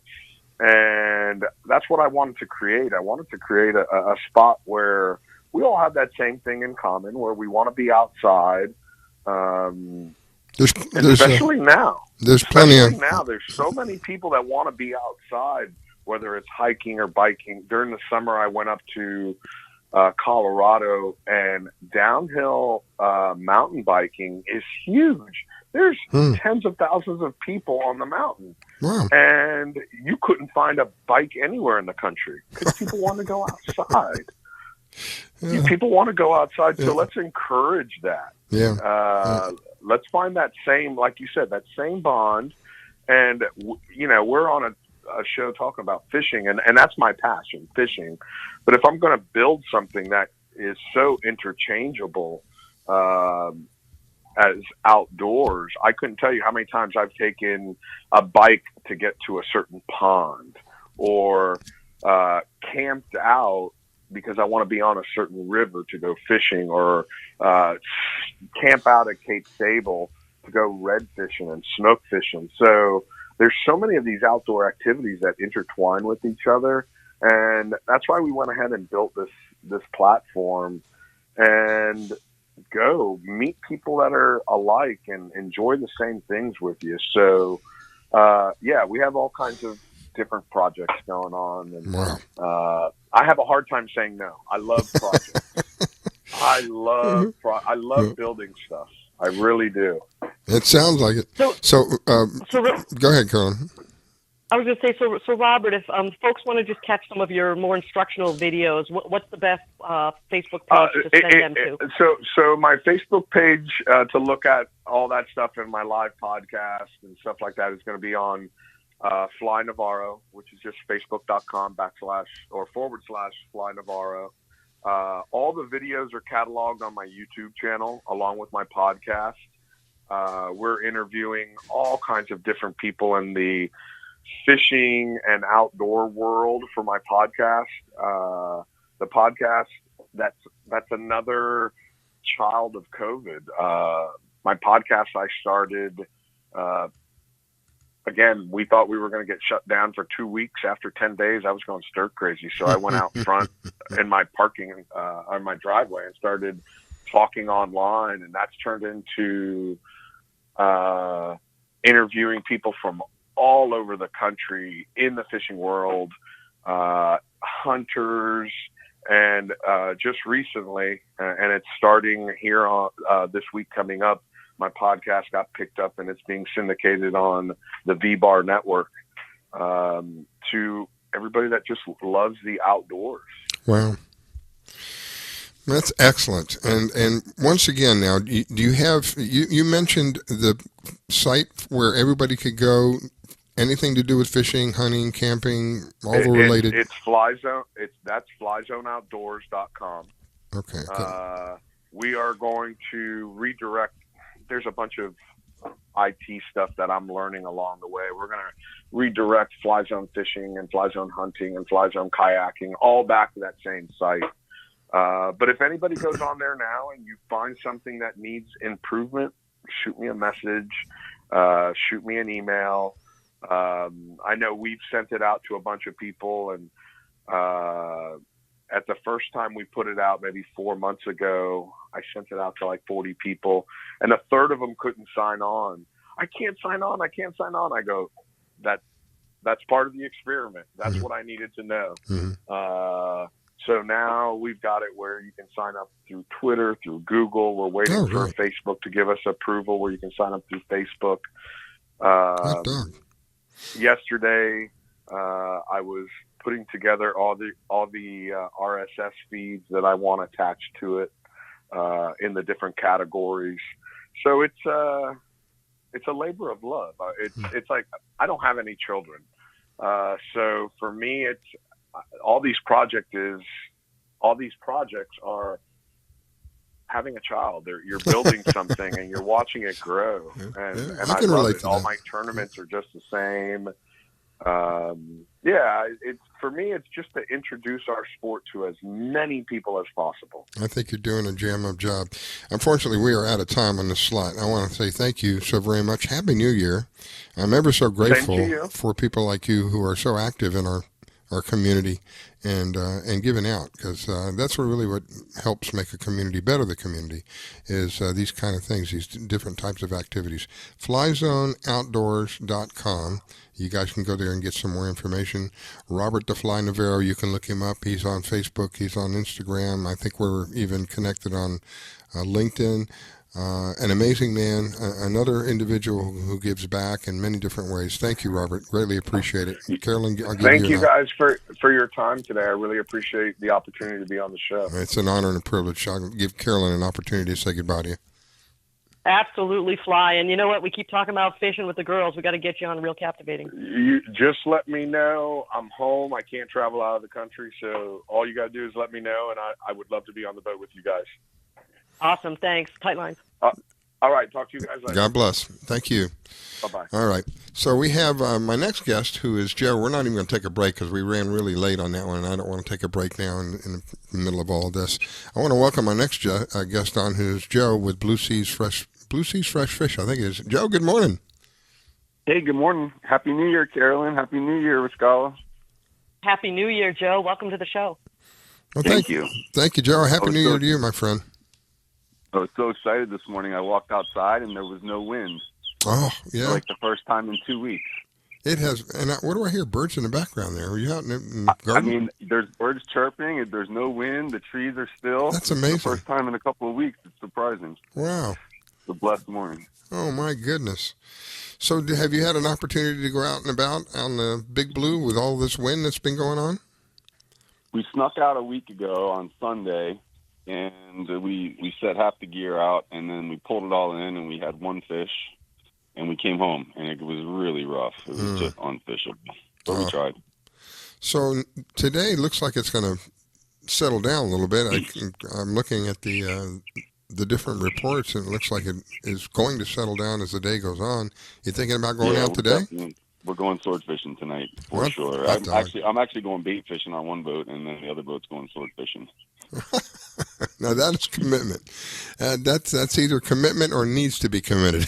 And that's what I wanted to create. I wanted to create a spot where we all have that same thing in common, where we want to be outside. Especially now. There's plenty of now. There's so many people that want to be outside whether it's hiking or biking. During the summer, I went up to Colorado, and downhill mountain biking is huge. There's tens of thousands of people on the mountain. Wow. And you couldn't find a bike anywhere in the country because people want to go outside. People want to go outside, so let's encourage that. Let's find that same, like you said, that same bond. And, we're on a show talking about fishing, and that's my passion, fishing. But if I'm going to build something that is so interchangeable as outdoors, I couldn't tell you how many times I've taken a bike to get to a certain pond, or camped out because I want to be on a certain river to go fishing, or camp out at Cape Sable to go red fishing and snook fishing. So there's so many of these outdoor activities that intertwine with each other. And that's why we went ahead and built this platform, and go meet people that are alike and enjoy the same things with you. So, we have all kinds of different projects going on. And I have a hard time saying no. I love projects. I love building stuff. I really do. It sounds like it. So go ahead, Carolyn. I was going to say, so Robert, if folks want to just catch some of your more instructional videos, what's the best Facebook page to send them to? So my Facebook page to look at all that stuff in my live podcast and stuff like that is going to be on Fly Navarro, which is just facebook.com/Fly Navarro. All the videos are cataloged on my YouTube channel along with my podcast. We're interviewing all kinds of different people in the fishing and outdoor world for my podcast. The podcast, that's another child of COVID. My podcast I started, again, we thought we were going to get shut down for 2 weeks. After 10 days, I was going stir crazy. So I went out front in my parking on my driveway and started talking online, and that's turned into interviewing people from all over the country in the fishing world, hunters, and just recently, and it's starting here on this week coming up, my podcast got picked up and it's being syndicated on the V-Bar network to everybody that just loves the outdoors. Wow. That's excellent. And once again, now, do you have, you mentioned the site where everybody could go, anything to do with fishing, hunting, camping, all the related? It's FlyZone. That's flyzoneoutdoors.com. Okay. Good. We are going to redirect. There's a bunch of IT stuff that I'm learning along the way. We're going to redirect Fly Zone fishing and Fly Zone hunting and Fly Zone kayaking all back to that same site. But if anybody goes on there now and you find something that needs improvement, shoot me a message, shoot me an email. I know we've sent it out to a bunch of people, and at the first time we put it out, maybe 4 months ago, I sent it out to like 40 people, and a third of them couldn't sign on. I can't sign on. I go, that's part of the experiment. That's what I needed to know. So now we've got it where you can sign up through Twitter, through Google. We're waiting for Facebook to give us approval where you can sign up through Facebook. Yesterday, I was putting together all the RSS feeds that I want attached to it in the different categories. So it's a labor of love. It's like I don't have any children, so for me, it's all these projects are having a child. You're building something and you're watching it grow. And I love it. All my tournaments are just the same. It's for me, it's just to introduce our sport to as many people as possible. I think you're doing a jam-up job. Unfortunately, we are out of time on this slot. I want to say thank you so very much. Happy New Year. I'm ever so grateful for people like you who are so active in our our community and giving out, because that's really what helps make a community better. The community is these kind of things, these different types of activities. FlyZoneOutdoors.com. You guys can go there and get some more information. Robert the Fly Navarro, you can look him up. He's on Facebook. He's on Instagram. I think we're even connected on LinkedIn. An amazing man, another individual who gives back in many different ways. Thank you, Robert. Greatly appreciate it. Carolyn, I'll give Thank you you guys for your time today. I really appreciate the opportunity to be on the show. It's an honor and a privilege. I'll give Carolyn an opportunity to say goodbye to you. Absolutely, Fly. And you know what? We keep talking about fishing with the girls. We got to get you on Real Captivating. You just let me know. I'm home. I can't travel out of the country, so all you got to do is let me know, and I would love to be on the boat with you guys. Awesome. Thanks. Tight lines. All right. Talk to you guys later. God bless. Thank you. Bye-bye. All right. So we have my neest guest, who is Joe. We're not even going to take a break because we ran really late on that one, and I don't want to take a break now in the middle of all this. I want to welcome our next guest on, who's Joe with Blue Seas Fresh Fish, I think it is. Joe, good morning. Hey, good morning. Happy New Year, Carolyn. Happy New Year, Scala. Happy New Year, Joe. Welcome to the show. Well, thank you. Thank you, Joe. Happy New Year to you, my friend. I was so excited this morning. I walked outside and there was no wind. Oh, yeah. Like the first time in 2 weeks. It has. And what do I hear? Birds in the background there. Are you out in the garden? I mean, there's birds chirping. There's no wind. The trees are still. That's amazing. It's the first time in a couple of weeks. It's surprising. Wow. It's a blessed morning. Oh, my goodness. So have you had an opportunity to go out and about on the Big Blue with all this wind that's been going on? We snuck out a week ago on Sunday, and we set half the gear out, and then we pulled it all in, and we had one fish, and we came home, and it was really rough. It was just unfishable, but we tried. So today looks like it's going to settle down a little bit. I'm looking at the different reports, and it looks like it is going to settle down as the day goes on. You thinking about going out today? We're going sword fishing tonight for sure. I'm actually going bait fishing on one boat, and then the other boat's going sword fishing. Now that is commitment. That's either commitment or needs to be committed.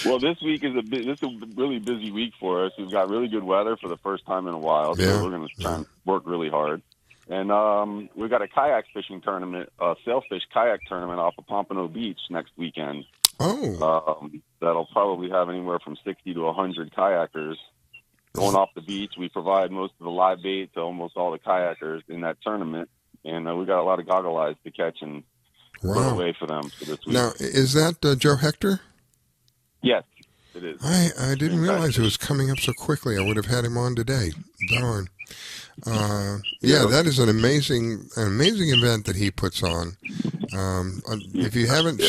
Well, this week is a really busy week for us. We've got really good weather for the first time in a while, so we're going to try and work really hard. And we've got a kayak fishing tournament, a sailfish kayak tournament off of Pompano Beach next weekend. Oh. That'll probably have anywhere from 60 to 100 kayakers going off the beach. We provide most of the live bait to almost all the kayakers in that tournament, and we got a lot of goggle eyes to catch and put away for them for this week. Now, is that Joe Hector? Yes, it is. I didn't realize it was coming up so quickly. I would have had him on today. Darn. That is an amazing event that he puts on. If you haven't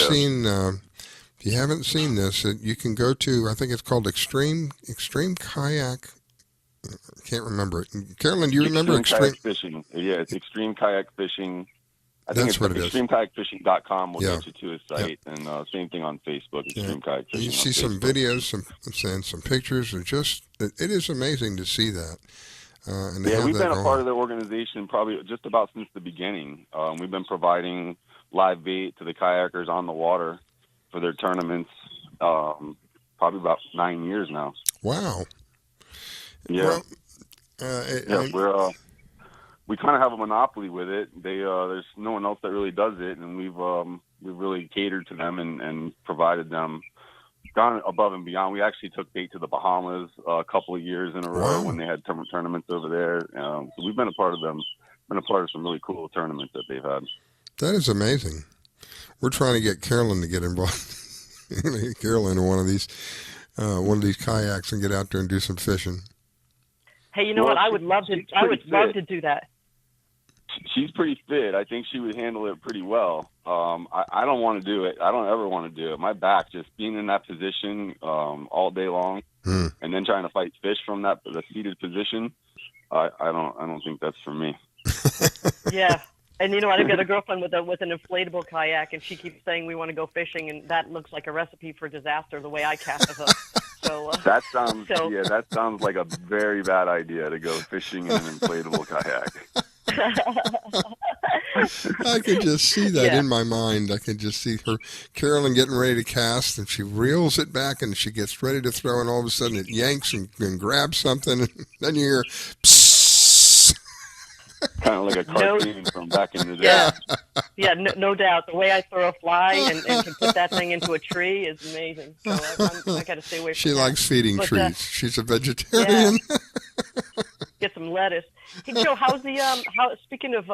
seen this, you can go to, I think it's called Extreme Kayak. I can't remember it. Carolyn, do you remember Kayak Fishing? Yeah, it's Extreme Kayak Fishing. I think That's what it is. ExtremeKayakFishing.com will get you to his site, and same thing on Facebook, Extreme Kayak Fishing. You see some videos, some pictures, and it is amazing to see that. We've been a part of the organization probably just about since the beginning. We've been providing live bait to the kayakers on the water for their tournaments, probably about 9 years now. Wow. Yeah. We kind of have a monopoly with it. There's no one else that really does it, and we've really catered to them and provided them, gone above and beyond. We actually took bait to the Bahamas a couple of years in a row when they had tournaments over there. So we've been a part of them, been a part of some really cool tournaments that they've had. That is amazing. We're trying to get Carolyn to get involved. Carolyn in one of these kayaks and get out there and do some fishing. Hey, you know what? I would love to do that. She's pretty fit. I think she would handle it pretty well. I don't want to do it. I don't ever want to do it. My back, just being in that position all day long, and then trying to fight fish from the seated position, I don't think that's for me. Yeah. And you know what? I've got a girlfriend with an inflatable kayak, and she keeps saying we want to go fishing, and that looks like a recipe for disaster the way I cast a hook. So that sounds like a very bad idea to go fishing in an inflatable kayak. I can just see that in my mind. I can just see her, Carolyn, getting ready to cast, and she reels it back, and she gets ready to throw, and all of a sudden it yanks and grabs something, and then you hear, psst. Kind of like a cartoon from back in the day. Yeah, no doubt. The way I throw a fly and can put that thing into a tree is amazing. So I got to stay away from She that. likes feeding trees. She's a vegetarian. Yeah. Get some lettuce. Hey, Joe, how's the speaking of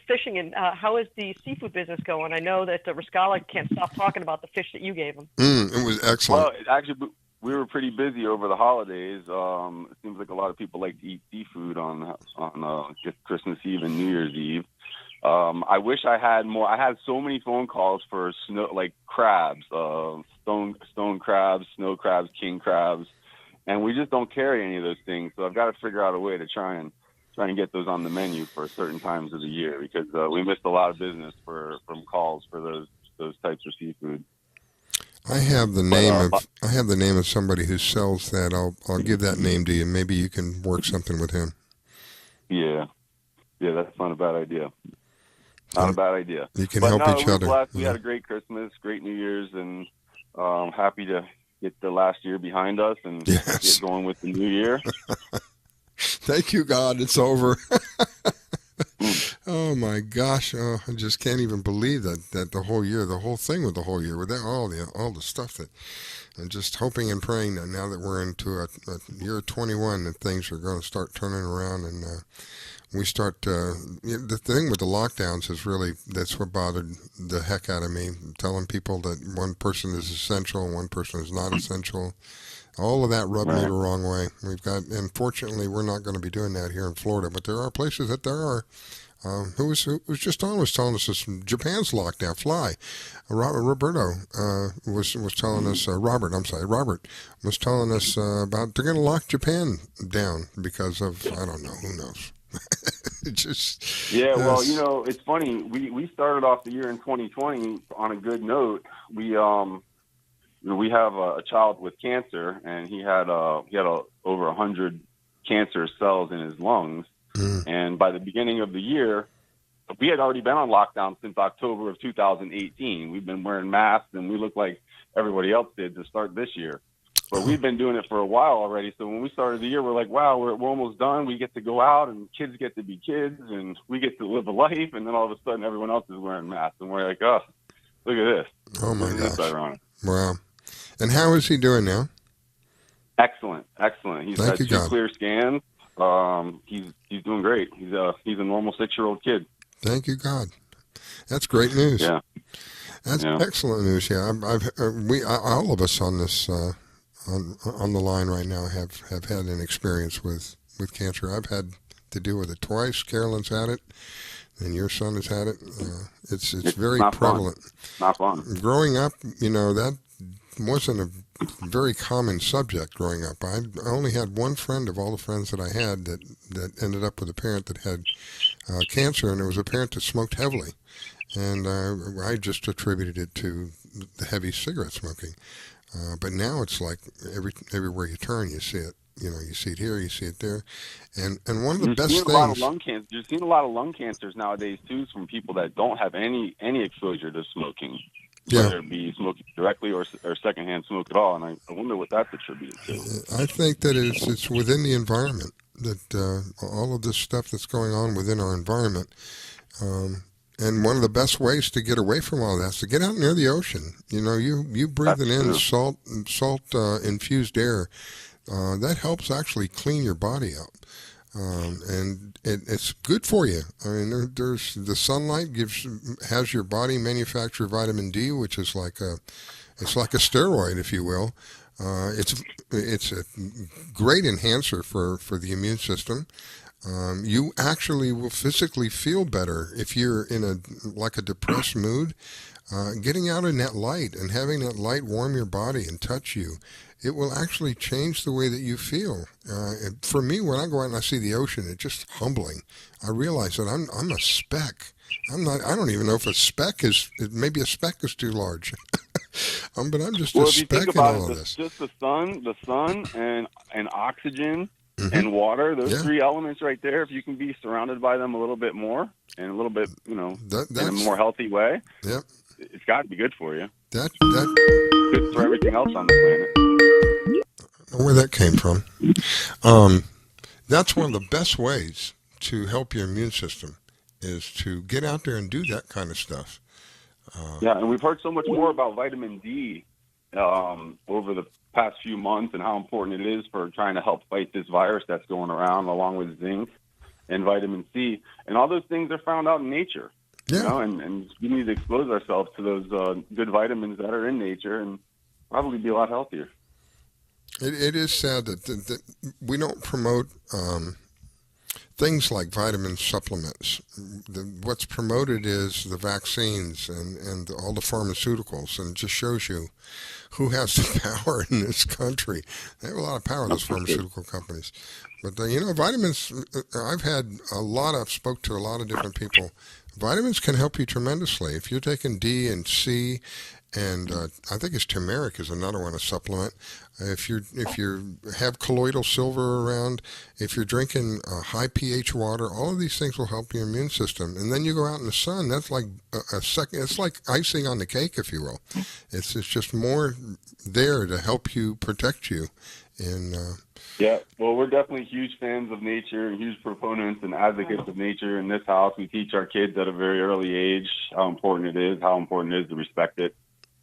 fishing, and how is the seafood business going? I know that Rascala can't stop talking about the fish that you gave him. It was excellent. Well, actually, we were pretty busy over the holidays. It seems like a lot of people like to eat seafood on just Christmas Eve and New Year's Eve. I wish I had more. I had so many phone calls for crabs, stone crabs, snow crabs, king crabs, and we just don't carry any of those things. So I've got to figure out a way to try and get those on the menu for certain times of the year, because we missed a lot of business from calls for those types of seafood. I have the name of somebody who sells that. I'll give that name to you. Maybe you can work something with him. Yeah, that's not a bad idea. Not a bad idea. You can help each other. Blessed. We had a great Christmas, great New Year's, and happy to get the last year behind us and get going with the new year. Thank you, God. It's over. Oh my gosh! I just can't even believe that the whole year, the whole thing with the whole year, with that, all the stuff that, and just hoping and praying that now that we're into a year 21, that things are going to start turning around, and we start. The thing with the lockdowns is really, that's what bothered the heck out of me. Telling people that one person is essential and one person is not essential. All of that rubbed me the wrong way. Unfortunately, we're not going to be doing that here in Florida, but there are places that there are. Who was just on was telling us this, Japan's lockdown. Roberto was telling us. Robert was telling us about they're going to lock Japan down because of, I don't know, who knows. Well, it's funny. We started off the year in 2020 on a good note. We have a child with cancer, and he had over 100 cancer cells in his lungs. And by the beginning of the year, we had already been on lockdown since October of 2018. We've been wearing masks, and we look like everybody else did to start this year. But we've been doing it for a while already. So when we started the year, we're like, wow, we're almost done. We get to go out, and kids get to be kids, and we get to live a life. And then all of a sudden, everyone else is wearing masks, and we're like, oh, look at this. Oh my gosh! Ironic. Wow. And how is he doing now? Excellent. He's had 2 clear scans. He's doing great. He's a normal 6-year-old kid. Thank you, God. That's great news. Yeah, that's excellent news. Yeah, all of us on this on the line right now have had an experience with cancer. I've had to deal with it twice. Carolyn's had it, and your son has had it. It's very prevalent. Not fun. Growing up, that wasn't a very common subject growing up. I only had one friend of all the friends that I had that ended up with a parent that had cancer, and it was a parent that smoked heavily. And I just attributed it to the heavy cigarette smoking. But now it's like everywhere you turn, you see it. You see it here, you see it there. And one of the best things... You're seeing a lot of lung cancers nowadays, too, from people that don't have any exposure to smoking. Whether it be smoking directly or secondhand smoke at all, and I wonder what that's attributed to. I think that it's within the environment, that all of this stuff that's going on within our environment, and one of the best ways to get away from all that is to get out near the ocean. You breathing in salt infused air, that helps actually clean your body out. And it's good for you. I mean, there's the sunlight has your body manufacture vitamin D, which is like a steroid, if you will. It's a great enhancer for the immune system. You actually will physically feel better if you're in a depressed mood. Getting out in that light and having that light warm your body and touch you, it will actually change the way that you feel. For me, when I go out and I see the ocean, it's just humbling. I realize that I'm a speck. I don't even know if a speck is. Maybe a speck is too large. But I'm just a speck in all of this. Just the sun, and oxygen and water. Those Yeah. three elements right there, if you can be surrounded by them a little bit more and a little bit, in a more healthy way, Yep. it's got to be good for you. That Good for everything else on the planet. I don't know where that came from. That's one of the best ways to help your immune system is to get out there and do that kind of stuff. Yeah, and we've heard so much more about vitamin D over the past few months and how important it is for trying to help fight this virus that's going around, along with zinc and vitamin C. And all those things are found out in nature. Yeah. And we need to expose ourselves to those good vitamins that are in nature and probably be a lot healthier. It is sad that we don't promote things like vitamin supplements. What's promoted is the vaccines and all the pharmaceuticals, and it just shows you who has the power in this country. They have a lot of power, those pharmaceutical companies. But, vitamins, spoke to a lot of different people. Vitamins can help you tremendously. If you're taking D and C, and I think it's turmeric is another one, a supplement. If you have colloidal silver around, if you're drinking high pH water, all of these things will help your immune system. And then you go out in the sun. That's like it's like icing on the cake, if you will. It's just more there to help you, protect you. Yeah, well, we're definitely huge fans of nature and huge proponents and advocates of nature in this house. We teach our kids at a very early age how important it is to respect it.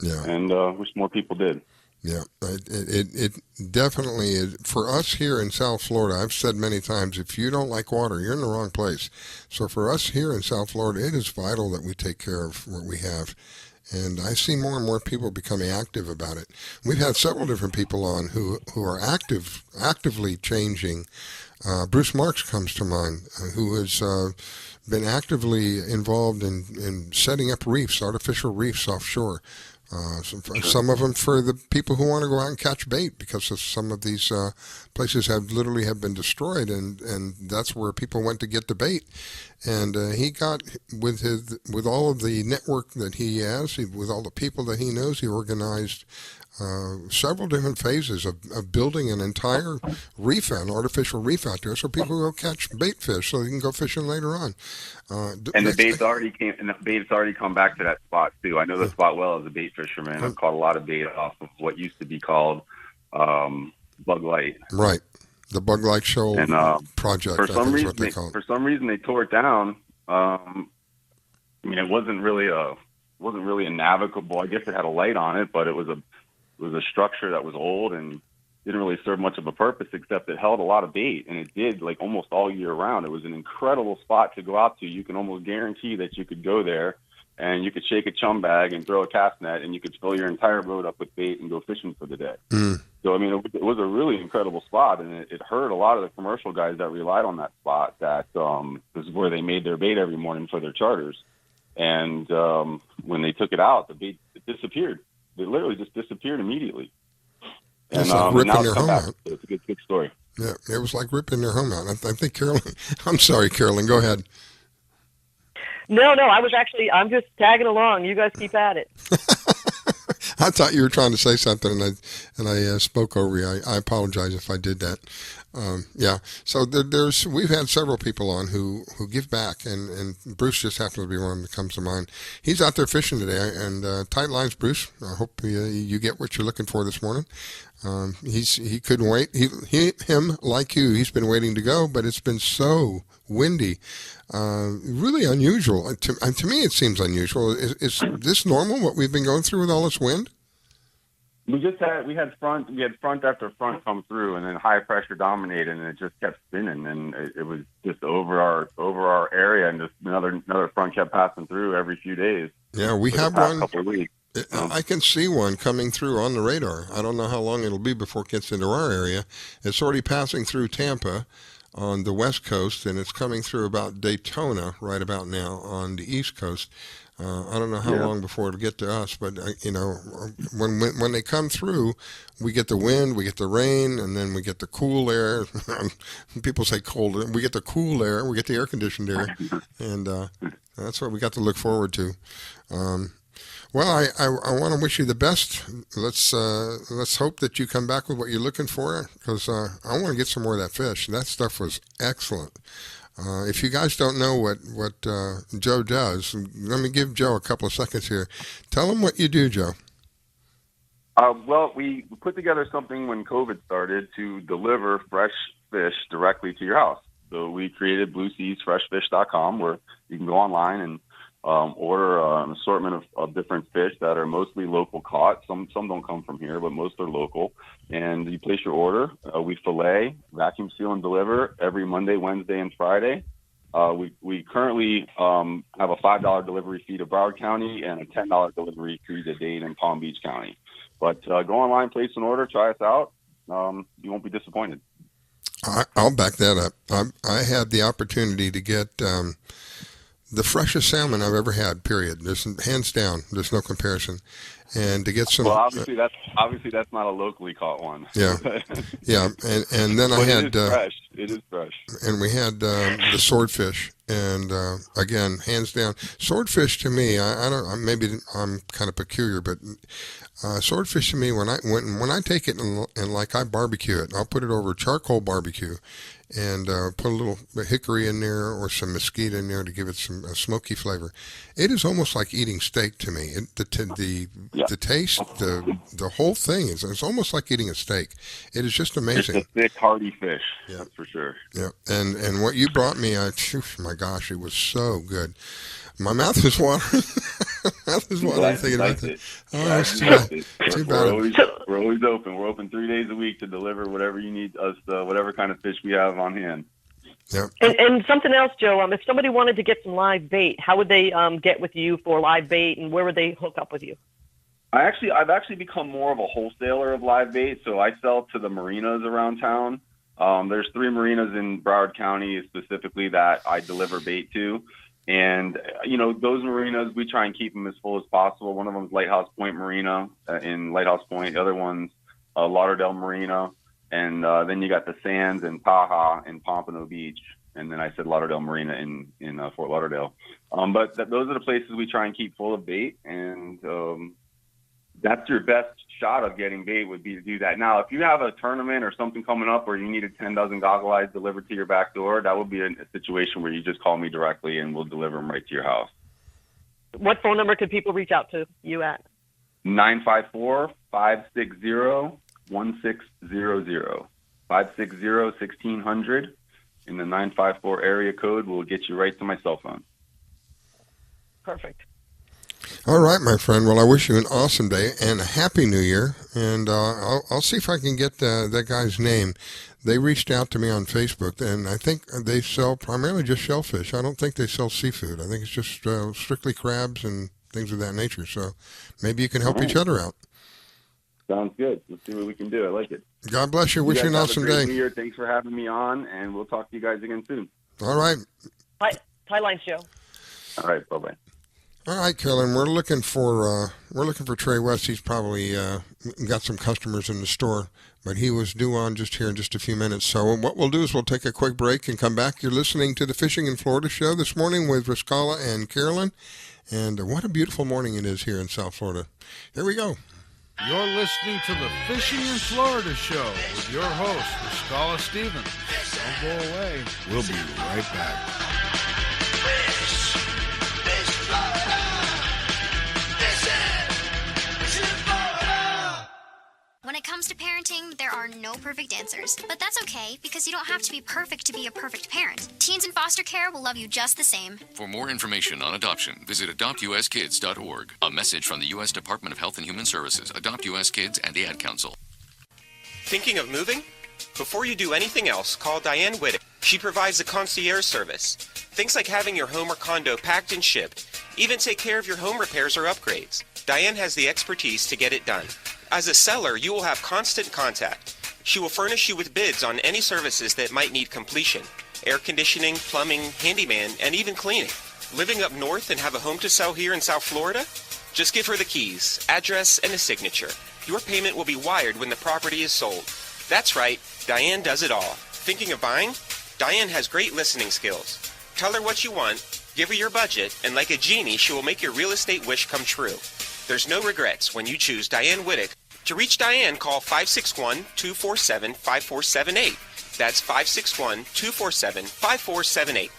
Yeah. And wish more people did. Yeah, it definitely is. For us here in South Florida, I've said many times, if you don't like water, you're in the wrong place. So for us here in South Florida, it is vital that we take care of what we have. And I see more and more people becoming active about it. We've had several different people on who are actively changing. Bruce Marks comes to mind, who has been actively involved in setting up reefs, artificial reefs offshore. Some of them for the people who want to go out and catch bait, because some of these places have been destroyed, and that's where people went to get the bait. And he got with all of the network that he has, with all the people that he knows, he organized several different phases of building an entire reef, an artificial reef out there, so people go catch bait fish, so they can go fishing later on. And the bait's already come back to that spot too. I know the spot well as a bait fisherman. I've caught a lot of bait off of what used to be called bug light. Right, the bug light shoal project. For some reason, they tore it down. It wasn't really a navigable. I guess it had a light on it, but it was a structure that was old and didn't really serve much of a purpose, except it held a lot of bait, and it did like almost all year round. It was an incredible spot to go out to. You can almost guarantee that you could go there and you could shake a chum bag and throw a cast net, and you could fill your entire boat up with bait and go fishing for the day. So, it was a really incredible spot, and it hurt a lot of the commercial guys that relied on that spot. That this is where they made their bait every morning for their charters. And when they took it out, the bait disappeared. It literally just disappeared immediately. It's like ripping their home out. It's a good story. Yeah, it was like ripping their home out. I think Carolyn, I'm sorry, Carolyn, go ahead. No, I'm just tagging along. You guys keep at it. I thought you were trying to say something, and I spoke over you. I apologize if I did that. So we've had several people on who give back, and Bruce just happens to be one that comes to mind. He's out there fishing today, and tight lines, Bruce. I hope you get what you're looking for this morning. He couldn't wait. Him like you, he's been waiting to go, but it's been so windy, really unusual. To me, it seems unusual. Is this normal? What we've been going through with all this wind? We had front after front come through, and then high pressure dominated, and it just kept spinning, and it was just over our area, and just another front kept passing through every few days. Yeah, we have one. Couple of weeks. I can see one coming through on the radar. I don't know how long it'll be before it gets into our area. It's already passing through Tampa on the west coast, and it's coming through about Daytona right about now on the east coast. I don't know how long before it'll get to us, but when they come through, we get the wind, we get the rain, and then we get the cool air. People say cold. We get the cool air. We get the air conditioned air, and that's what we got to look forward to. Well, I want to wish you the best. Let's hope that you come back with what you're looking for, because I want to get some more of that fish. That stuff was excellent. If you guys don't know what Joe does, let me give Joe a couple of seconds here. Tell him what you do, Joe. Well, we put together something when COVID started to deliver fresh fish directly to your house. So we created BlueSeasFreshFish.com, where you can go online and order an assortment of different fish that are mostly local caught. Some don't come from here, but most are local. And you place your order. We fillet, vacuum seal, and deliver every Monday, Wednesday, and Friday. We currently have a $5 delivery fee to Broward County and a $10 delivery fee to Dane and Palm Beach County. But go online, place an order, try us out. You won't be disappointed. I'll back that up. I had the opportunity to get the freshest salmon I've ever had, period. There's hands down. There's no comparison. And to get some... Well, obviously that's not a locally caught one. Yeah. Yeah. And then I had... It is fresh. It is fresh. And we had the swordfish. And again, hands down. Swordfish to me, I don't... Maybe I'm kind of peculiar, but swordfish to me, when I take it and like I barbecue it, I'll put it over charcoal barbecue and put a little hickory in there or some mesquite in there to give it some smoky flavor. It is almost like eating steak to me. The taste, the whole thing it's almost like eating a steak. It is just amazing. It's a thick, hearty fish. Yeah, that's for sure. Yeah, and what you brought me, my gosh, it was so good. My mouth is watering. I'm thinking about it. Oh, it's too bad. We're always open. We're open 3 days a week to deliver whatever you need us, whatever kind of fish we have on hand. Yeah. And something else, Joe. If somebody wanted to get some live bait, how would they get with you for live bait, and where would they hook up with you? I've actually become more of a wholesaler of live bait, so I sell to the marinas around town. There's 3 marinas in Broward County specifically that I deliver bait to. And, those marinas, we try and keep them as full as possible. One of them is Lighthouse Point Marina in Lighthouse Point. The other one's Lauderdale Marina. And then you got the Sands and Taha and Pompano Beach. And then I said Lauderdale Marina in Fort Lauderdale. But those are the places we try and keep full of bait. And that's your best shot of getting bait would be to do that. Now, if you have a tournament or something coming up where you needed 10 dozen goggle eyes delivered to your back door, that would be a situation where you just call me directly and we'll deliver them right to your house. What phone number could people reach out to you at? 954-560-1600. 560-1600. In the 954 area code will get you right to my cell phone. Perfect. All right, my friend. Well, I wish you an awesome day and a happy New Year. And I'll see if I can get that guy's name. They reached out to me on Facebook, and I think they sell primarily just shellfish. I don't think they sell seafood. I think it's just strictly crabs and things of that nature. So maybe you can help each other out. Sounds good. Let's see what we can do. I like it. God bless you. Wish you an awesome day. New Year. Thanks for having me on, and we'll talk to you guys again soon. All right. Tie lines, Joe. All right. Bye-bye. All right, Carolyn, we're looking for Trae West. He's probably got some customers in the store, but he was due on just here in just a few minutes. So what we'll do is we'll take a quick break and come back. You're listening to the Fishing in Florida show this morning with Riscala and Carolyn, and what a beautiful morning it is here in South Florida. Here we go. You're listening to the Fishing in Florida show with your host, Riscala Stevens. Don't go away. We'll be right back. When it comes to parenting, there are no perfect answers. But that's okay, because you don't have to be perfect to be a perfect parent. Teens in foster care will love you just the same. For more information on adoption, visit adoptuskids.org. A message from the U.S. Department of Health and Human Services, Adopt U.S. Kids, and the Ad Council. Thinking of moving? Before you do anything else, call Diane Whittick. She provides a concierge service. Things like having your home or condo packed and shipped. Even take care of your home repairs or upgrades. Diane has the expertise to get it done. As a seller, you will have constant contact. She will furnish you with bids on any services that might need completion. Air conditioning, plumbing, handyman, and even cleaning. Living up north and have a home to sell here in South Florida? Just give her the keys, address, and a signature. Your payment will be wired when the property is sold. That's right, Diane does it all. Thinking of buying? Diane has great listening skills. Tell her what you want, give her your budget, and like a genie, she will make your real estate wish come true. There's no regrets when you choose Diane Whittick. To reach Diane, call 561-247-5478. That's 561-247-5478.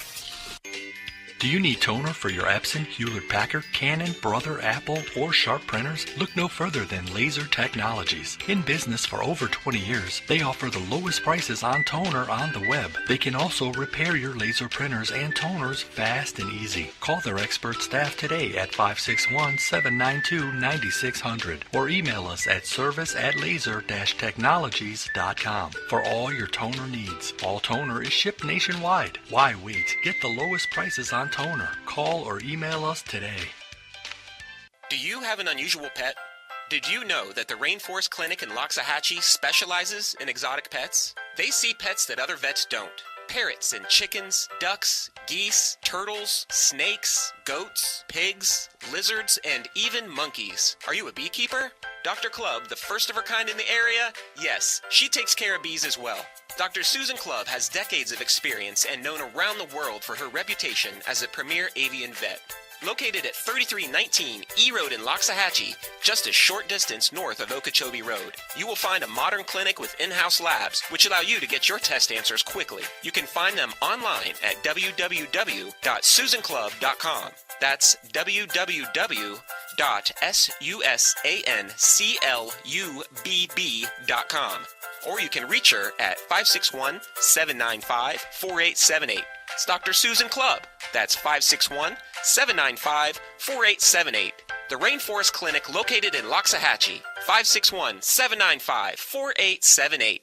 Do you need toner for your Epson, Hewlett-Packard, Canon, Brother, Apple, or Sharp printers? Look no further than Laser Technologies. In business for over 20 years, they offer the lowest prices on toner on the web. They can also repair your laser printers and toners fast and easy. Call their expert staff today at 561-792-9600 or email us at service@laser-technologies.com for all your toner needs. All toner is shipped nationwide. Why wait? Get the lowest prices on toner. Call or email us today. Do you have an unusual pet? Did you know that the Rainforest Clinic in Loxahatchee specializes in exotic pets? They see pets that other vets don't. Parrots and chickens, ducks, geese, turtles, snakes, goats, pigs, lizards, and even monkeys. Are you a beekeeper? Dr. Clubb, the first of her kind in the area? Yes, she takes care of bees as well. Dr. Susan Clubb has decades of experience and known around the world for her reputation as a premier avian vet. Located at 3319 E Road in Loxahatchee, just a short distance north of Okeechobee Road, you will find a modern clinic with in-house labs, which allow you to get your test answers quickly. You can find them online at www.susanclub.com. That's www.susanclub.com. Or you can reach her at 561-795-4878. It's Dr. Susan Clubb. That's 561-795-4878. The Rainforest Clinic located in Loxahatchee. 561-795-4878.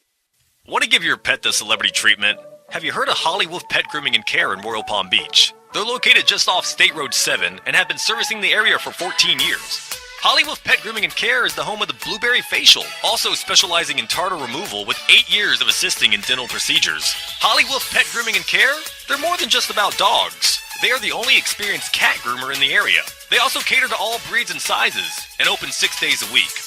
Want to give your pet the celebrity treatment? Have you heard of Holly Wolf Pet Grooming and Care in Royal Palm Beach? They're located just off State Road 7 and have been servicing the area for 14 years. Holly Wolf Pet Grooming and Care is the home of the Blueberry Facial, also specializing in tartar removal with 8 years of assisting in dental procedures. Holly Wolf Pet Grooming and Care? They're more than just about dogs. They are the only experienced cat groomer in the area. They also cater to all breeds and sizes and open 6 days a week.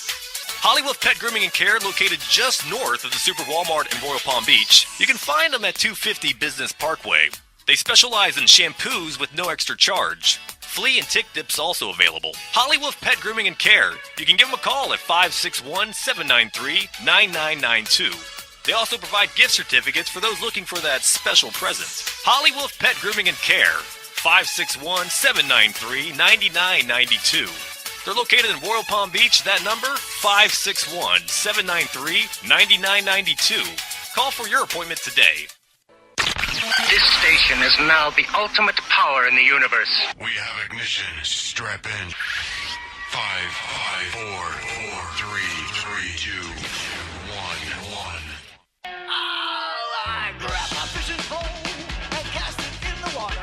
Holly Wolf Pet Grooming and Care, located just north of the Super Walmart in Royal Palm Beach. You can find them at 250 Business Parkway. They specialize in shampoos with no extra charge. Flea and tick dips also available. Holly Wolf Pet Grooming and Care. You can give them a call at 561-793-9992. They also provide gift certificates for those looking for that special present. Holly Wolf Pet Grooming and Care. 561-793-9992. They're located in Royal Palm Beach. That number, 561-793-9992. Call for your appointment today. This station is now the ultimate power in the universe. We have ignition. Strap in. 5, 4, 3, 2, 1. I grab my fishing pole and cast it in the water. I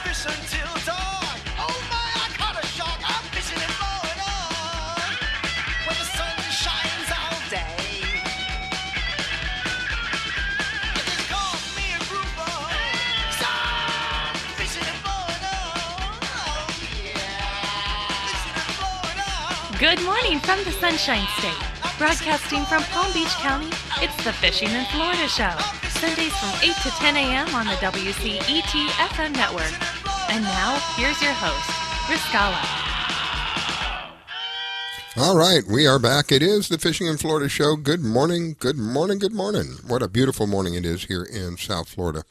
fish until dawn. Oh my, I caught a shark. I'm fishing and blowing on when the sun shines all day. If they call me a grouper, so I'm fishing and blowing on. Oh yeah, fishing and blowing on. Good morning from the Sunshine State. Broadcasting from Palm Beach County, it's the Fishing in Florida Show. Sundays from 8 to 10 a.m. on the WCET FM network. And now, here's your host, Riscala. All right, we are back. It is the Fishing in Florida Show. Good morning, good morning, good morning. What a beautiful morning it is here in South Florida.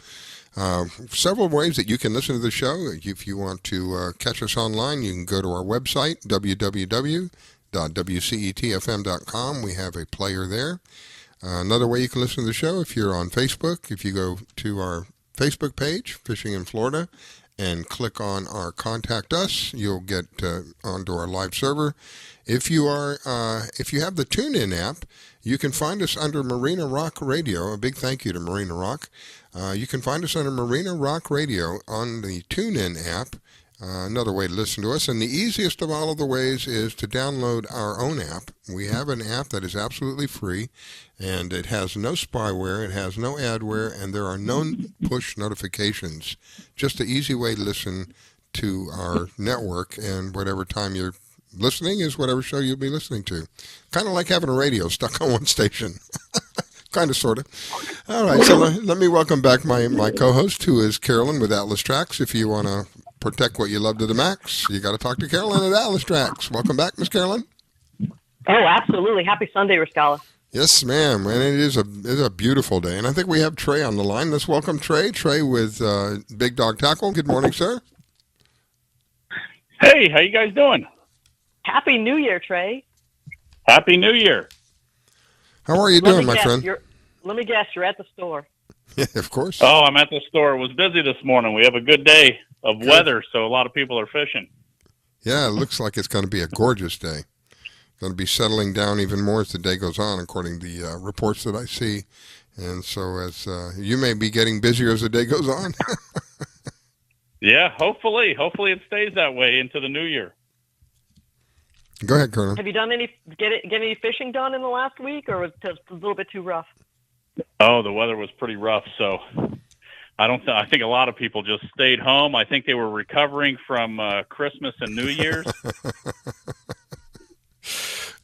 Several ways that you can listen to the show. If you want to catch us online, you can go to our website, www.wcetfm.com. We have a player there. Another way you can listen to the show, if you're on Facebook, if you go to our Facebook page, Fishing in Florida, and click on our Contact Us, you'll get onto our live server. If you have the TuneIn app, you can find us under Marina Rock Radio. A big thank you to Marina Rock. You can find us under Marina Rock Radio on the TuneIn app. Another way to listen to us, and the easiest of all of the ways is to download our own app. We have an app that is absolutely free, and it has no spyware, it has no adware, and there are no push notifications. Just an easy way to listen to our network, and whatever time you're listening is whatever show you'll be listening to. Kind of like having a radio stuck on one station. Kind of, sort of. All right, so let me welcome back my co-host, who is Carolyn with Atlas Trax. If you want to protect what you love to the max, you got to talk to Carolyn at Atlas Trax. Welcome back, Miss Carolyn. Oh, absolutely. Happy Sunday, Rascala. Yes, ma'am. And it is a beautiful day. And I think we have Trae on the line. Let's welcome Trae. Trae with Big Dog Tackle. Good morning, sir. Hey, how you guys doing? Happy New Year, Trae. Happy New Year. How are you doing, my friend? Let me guess, you're at the store. Yeah, of course. Oh, I'm at the store. It was busy this morning. We have a good day of weather, so a lot of people are fishing. Yeah, it looks like it's going to be a gorgeous day. Going to be settling down even more as the day goes on, according to the reports that I see. And so as you may be getting busier as the day goes on. Yeah, hopefully. Hopefully it stays that way into the new year. Go ahead, Colonel. Have you done get any fishing done in the last week, or was it just a little bit too rough? Oh, the weather was pretty rough, so I think a lot of people just stayed home. I think they were recovering from Christmas and New Year's.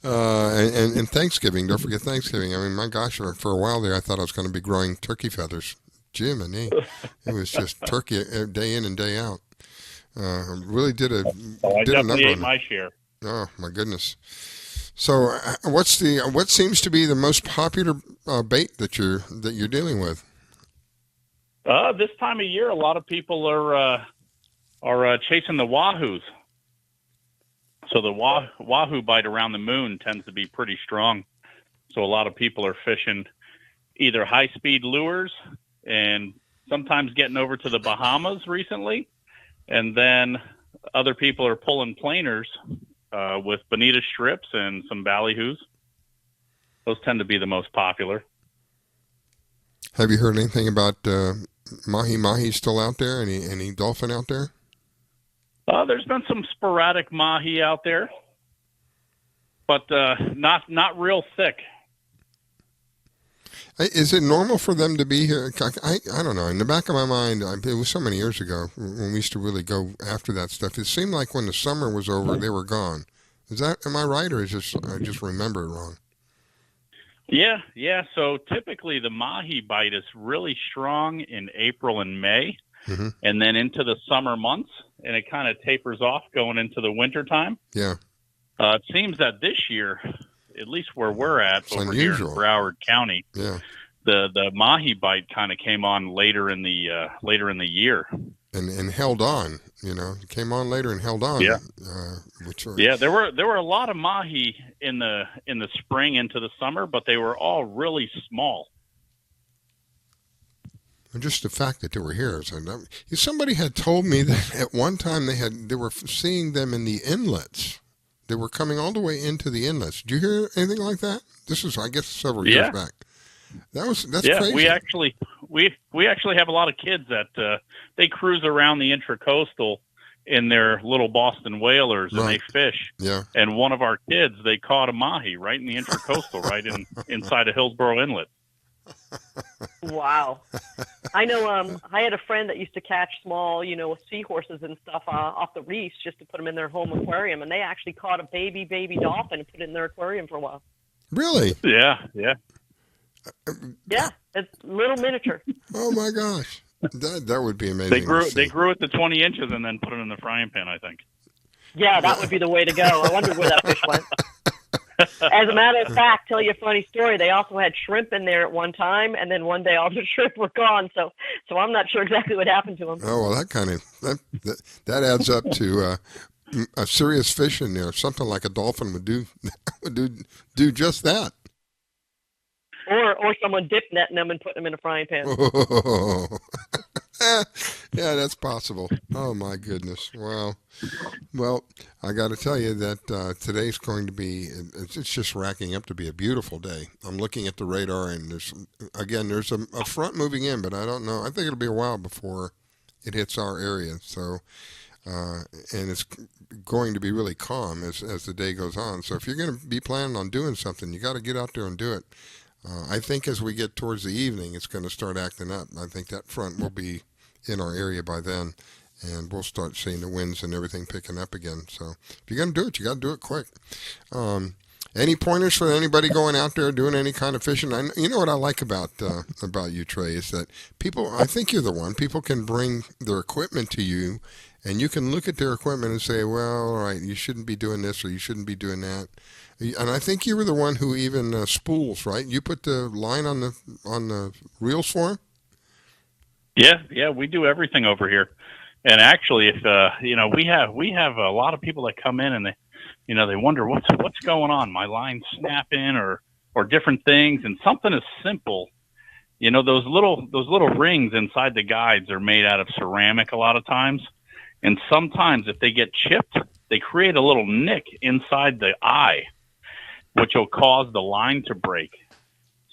And Thanksgiving. Don't forget Thanksgiving. I mean, my gosh, for a while there, I thought I was going to be growing turkey feathers. Jiminy. It was just turkey day in and day out. Really did a I did a number definitely ate on my it. share. Oh my goodness! So, what seems to be the most popular bait that you're dealing with? This time of year, a lot of people are chasing the wahoos. So the wahoo bite around the moon tends to be pretty strong. So a lot of people are fishing either high-speed lures and sometimes getting over to the Bahamas recently. And then other people are pulling planers with bonita strips and some ballyhoos. Those tend to be the most popular. Have you heard anything about mahi still out there? Any dolphin out there? There's been some sporadic mahi out there, but not real thick. Is it normal for them to be here? I don't know. In the back of my mind, it was so many years ago when we used to really go after that stuff. It seemed like when the summer was over, they were gone. Am I right, or I just remember it wrong? Yeah. So typically the mahi bite is really strong in April and May, and then into the summer months, and it kind of tapers off going into the winter time. Yeah. It seems that this year, at least where we're at, It's over unusual. here in Broward County, Yeah. the mahi bite kind of came on later in the year, and held on. It came on later and held on. Yeah. Yeah. There were a lot of mahi in the spring into the summer, but they were all really small. And just the fact that they were here. Somebody had told me that at one time they were seeing them in the inlets. They were coming all the way into the inlets. Did you hear anything like that? This is, I guess, several years back. That's crazy. we actually have a lot of kids that they cruise around the Intracoastal in their little Boston whalers and they fish. Yeah. And one of our kids, they caught a mahi right in the Intracoastal, right inside of Hillsborough Inlet. Wow. I know I had a friend that used to catch small, seahorses and stuff off the reefs just to put them in their home aquarium, and they actually caught a baby dolphin and put it in their aquarium for a while. Really? Yeah. Yeah, it's little miniature. Oh my gosh. That would be amazing. They grew it to 20 inches and then put it in the frying pan, I think. Yeah, that would be the way to go. I wonder where that fish went. As a matter of fact, tell you a funny story. They also had shrimp in there at one time, and then one day all the shrimp were gone. So I'm not sure exactly what happened to them. Oh well, that adds up to a serious fish in there. Something like a dolphin would do just that. Or someone dip netting them and putting them in a frying pan. Oh. Yeah, that's possible. Oh my goodness! Wow. Well, I got to tell you that today's going to be. It's just racking up to be a beautiful day. I'm looking at the radar, and there's a front moving in, but I don't know. I think it'll be a while before it hits our area. So, and it's going to be really calm as the day goes on. So, if you're going to be planning on doing something, you got to get out there and do it. I think as we get towards the evening, it's going to start acting up. I think that front will be in our area by then, and we'll start seeing the winds and everything picking up again. So if you're going to do it, you got to do it quick. Any pointers for anybody going out there doing any kind of fishing? You know what I like about you, Trae, is that people, I think you're the one, people can bring their equipment to you and you can look at their equipment and say, well, all right, you shouldn't be doing this or you shouldn't be doing that. And I think you were the one who even spools, right? You put the line on the reels for them? Yeah, we do everything over here. And actually, if we have a lot of people that come in and they wonder what's going on. My line's snapping or different things, and something as simple. Those little rings inside the guides are made out of ceramic a lot of times, and sometimes if they get chipped, they create a little nick inside the eye, which will cause the line to break.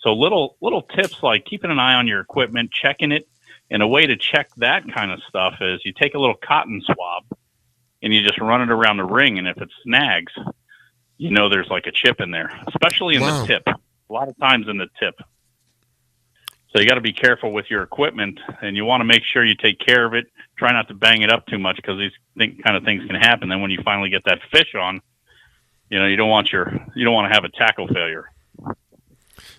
So little tips like keeping an eye on your equipment, checking it. And a way to check that kind of stuff is you take a little cotton swab and you just run it around the ring. And if it snags, there's like a chip in there, especially in the tip. A lot of times in the tip. So you got to be careful with your equipment, and you want to make sure you take care of it. Try not to bang it up too much because these kind of things can happen. Then when you finally get that fish on, you don't want to have a tackle failure.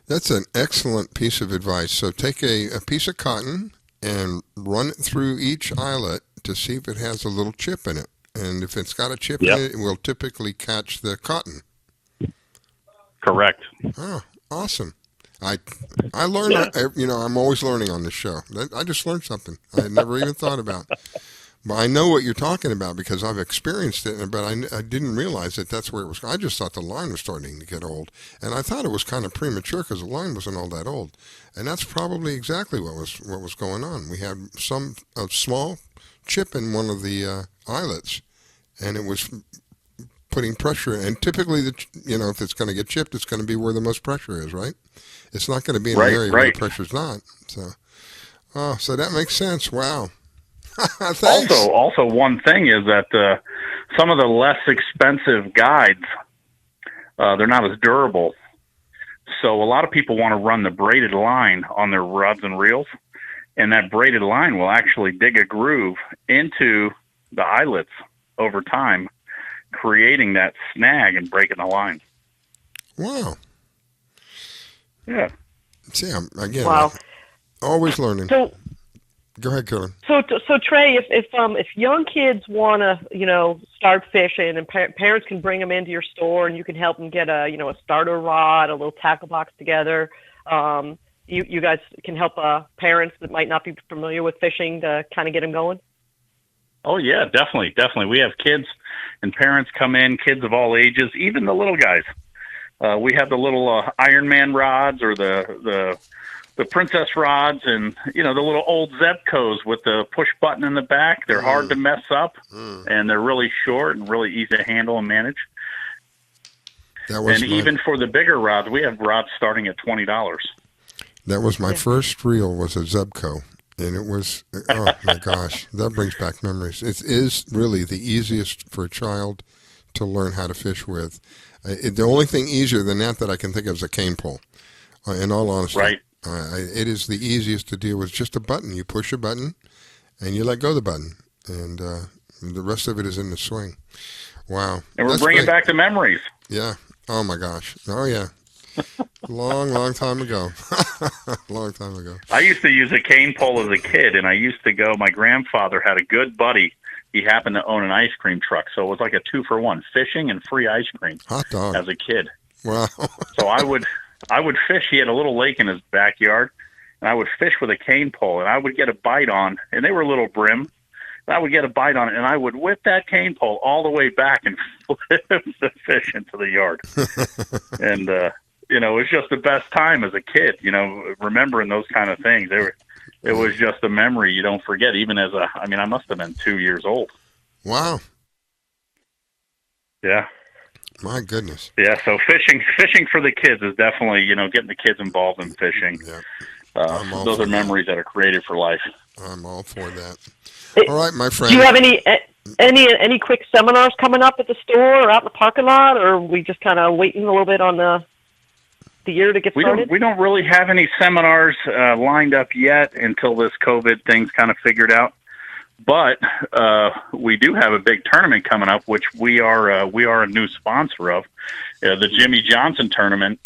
That's an excellent piece of advice. So take a piece of cotton and run it through each eyelet to see if it has a little chip in it. And if it's got a chip in it, it will typically catch the cotton. Correct. Oh, awesome. I learn, I'm always learning on this show. I just learned something I had never even thought about. But I know what you're talking about because I've experienced it, but I didn't realize that that's where it was. I just thought the line was starting to get old, and I thought it was kind of premature because the line wasn't all that old, and that's probably exactly what was going on. We had a small chip in one of the eyelets, and it was putting pressure. And typically, if it's going to get chipped, it's going to be where the most pressure is, right? It's not going to be in an area where the pressure's not. So that makes sense. Wow. Also, one thing is that some of the less expensive guides, they're not as durable. So a lot of people want to run the braided line on their rods and reels, and that braided line will actually dig a groove into the eyelets over time, creating that snag and breaking the line. Wow. Yeah. See, again, wow. Always learning. So, go ahead, Carolyn. So Trae, if young kids want to, start fishing, and parents can bring them into your store, and you can help them get a starter rod, a little tackle box together. You guys can help parents that might not be familiar with fishing to kind of get them going. Oh yeah, definitely. We have kids and parents come in, kids of all ages, even the little guys. We have the little Iron Man rods or the princess rods, and the little old Zebcos with the push button in the back. They're hard to mess up, and they're really short and really easy to handle and manage. Even for the bigger rods, we have rods starting at $20. That was my first reel, was a Zebco, and it was, oh my gosh, that brings back memories. It is really the easiest for a child to learn how to fish with. The only thing easier than that I can think of is a cane pole, in all honesty. Right. It is the easiest to deal with. Just a button. You push a button, and you let go of the button, and the rest of it is in the swing. Wow. And we're bringing back the memories. Yeah. Oh, my gosh. Oh, yeah. Long time ago. Long time ago. I used to use a cane pole as a kid, and I used to go, my grandfather had a good buddy. He happened to own an ice cream truck, so it was like a 2-for-1, fishing and free ice cream. Hot dog. As a kid. Wow. So I would fish. He had a little lake in his backyard, and I would fish with a cane pole, and I would get a bite on, and they were little brim. And I would get a bite on it, and I would whip that cane pole all the way back and flip the fish into the yard. And, it was just the best time as a kid, remembering those kind of things. It was just a memory you don't forget, even as I must have been 2 years old. Wow. Yeah. My goodness. Yeah, so fishing for the kids is definitely, getting the kids involved in fishing. Yeah. Those are memories that are created for life. I'm all for that. All right, my friend. Do you have any quick seminars coming up at the store or out in the parking lot, or are we just kind of waiting a little bit on the year to get started? We don't really have any seminars lined up yet until this COVID thing's kind of figured out. But we do have a big tournament coming up, which we are a new sponsor of, the Jimmy Johnson tournament.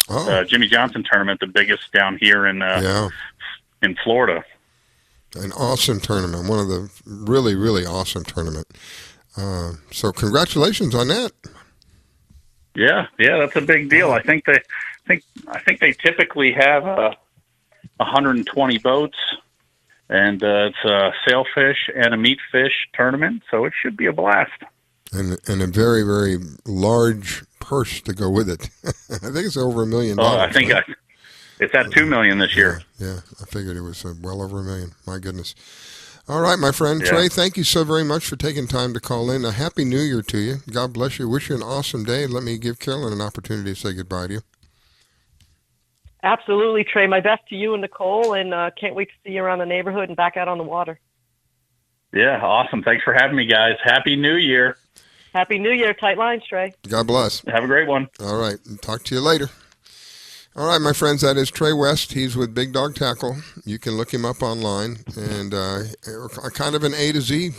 Jimmy Johnson tournament, the biggest down here in Florida. an awesome tournament, one of the really, really awesome tournament. So congratulations on that. Yeah, that's a big deal. I think they typically have 120 boats, and it's a sailfish and a meat fish tournament, so it should be a blast. And a very, very large purse to go with it. I think it's over $1 million. Oh, I think it's at $2 million this year. Yeah, I figured it was well over $1 million. My goodness. All right, my friend. Yeah. Trae, thank you so very much for taking time to call in. A Happy New Year to you. God bless you. Wish you an awesome day. Let me give Carolyn an opportunity to say goodbye to you. Absolutely, Trae. My best to you and Nicole, and can't wait to see you around the neighborhood and back out on the water. Yeah, awesome. Thanks for having me, guys. Happy New Year. Happy New Year. Tight lines, Trae. God bless. Have a great one. All right. Talk to you later. All right, my friends, that is Trae West. He's with Big Dog Tackle. You can look him up online, and kind of an A to Z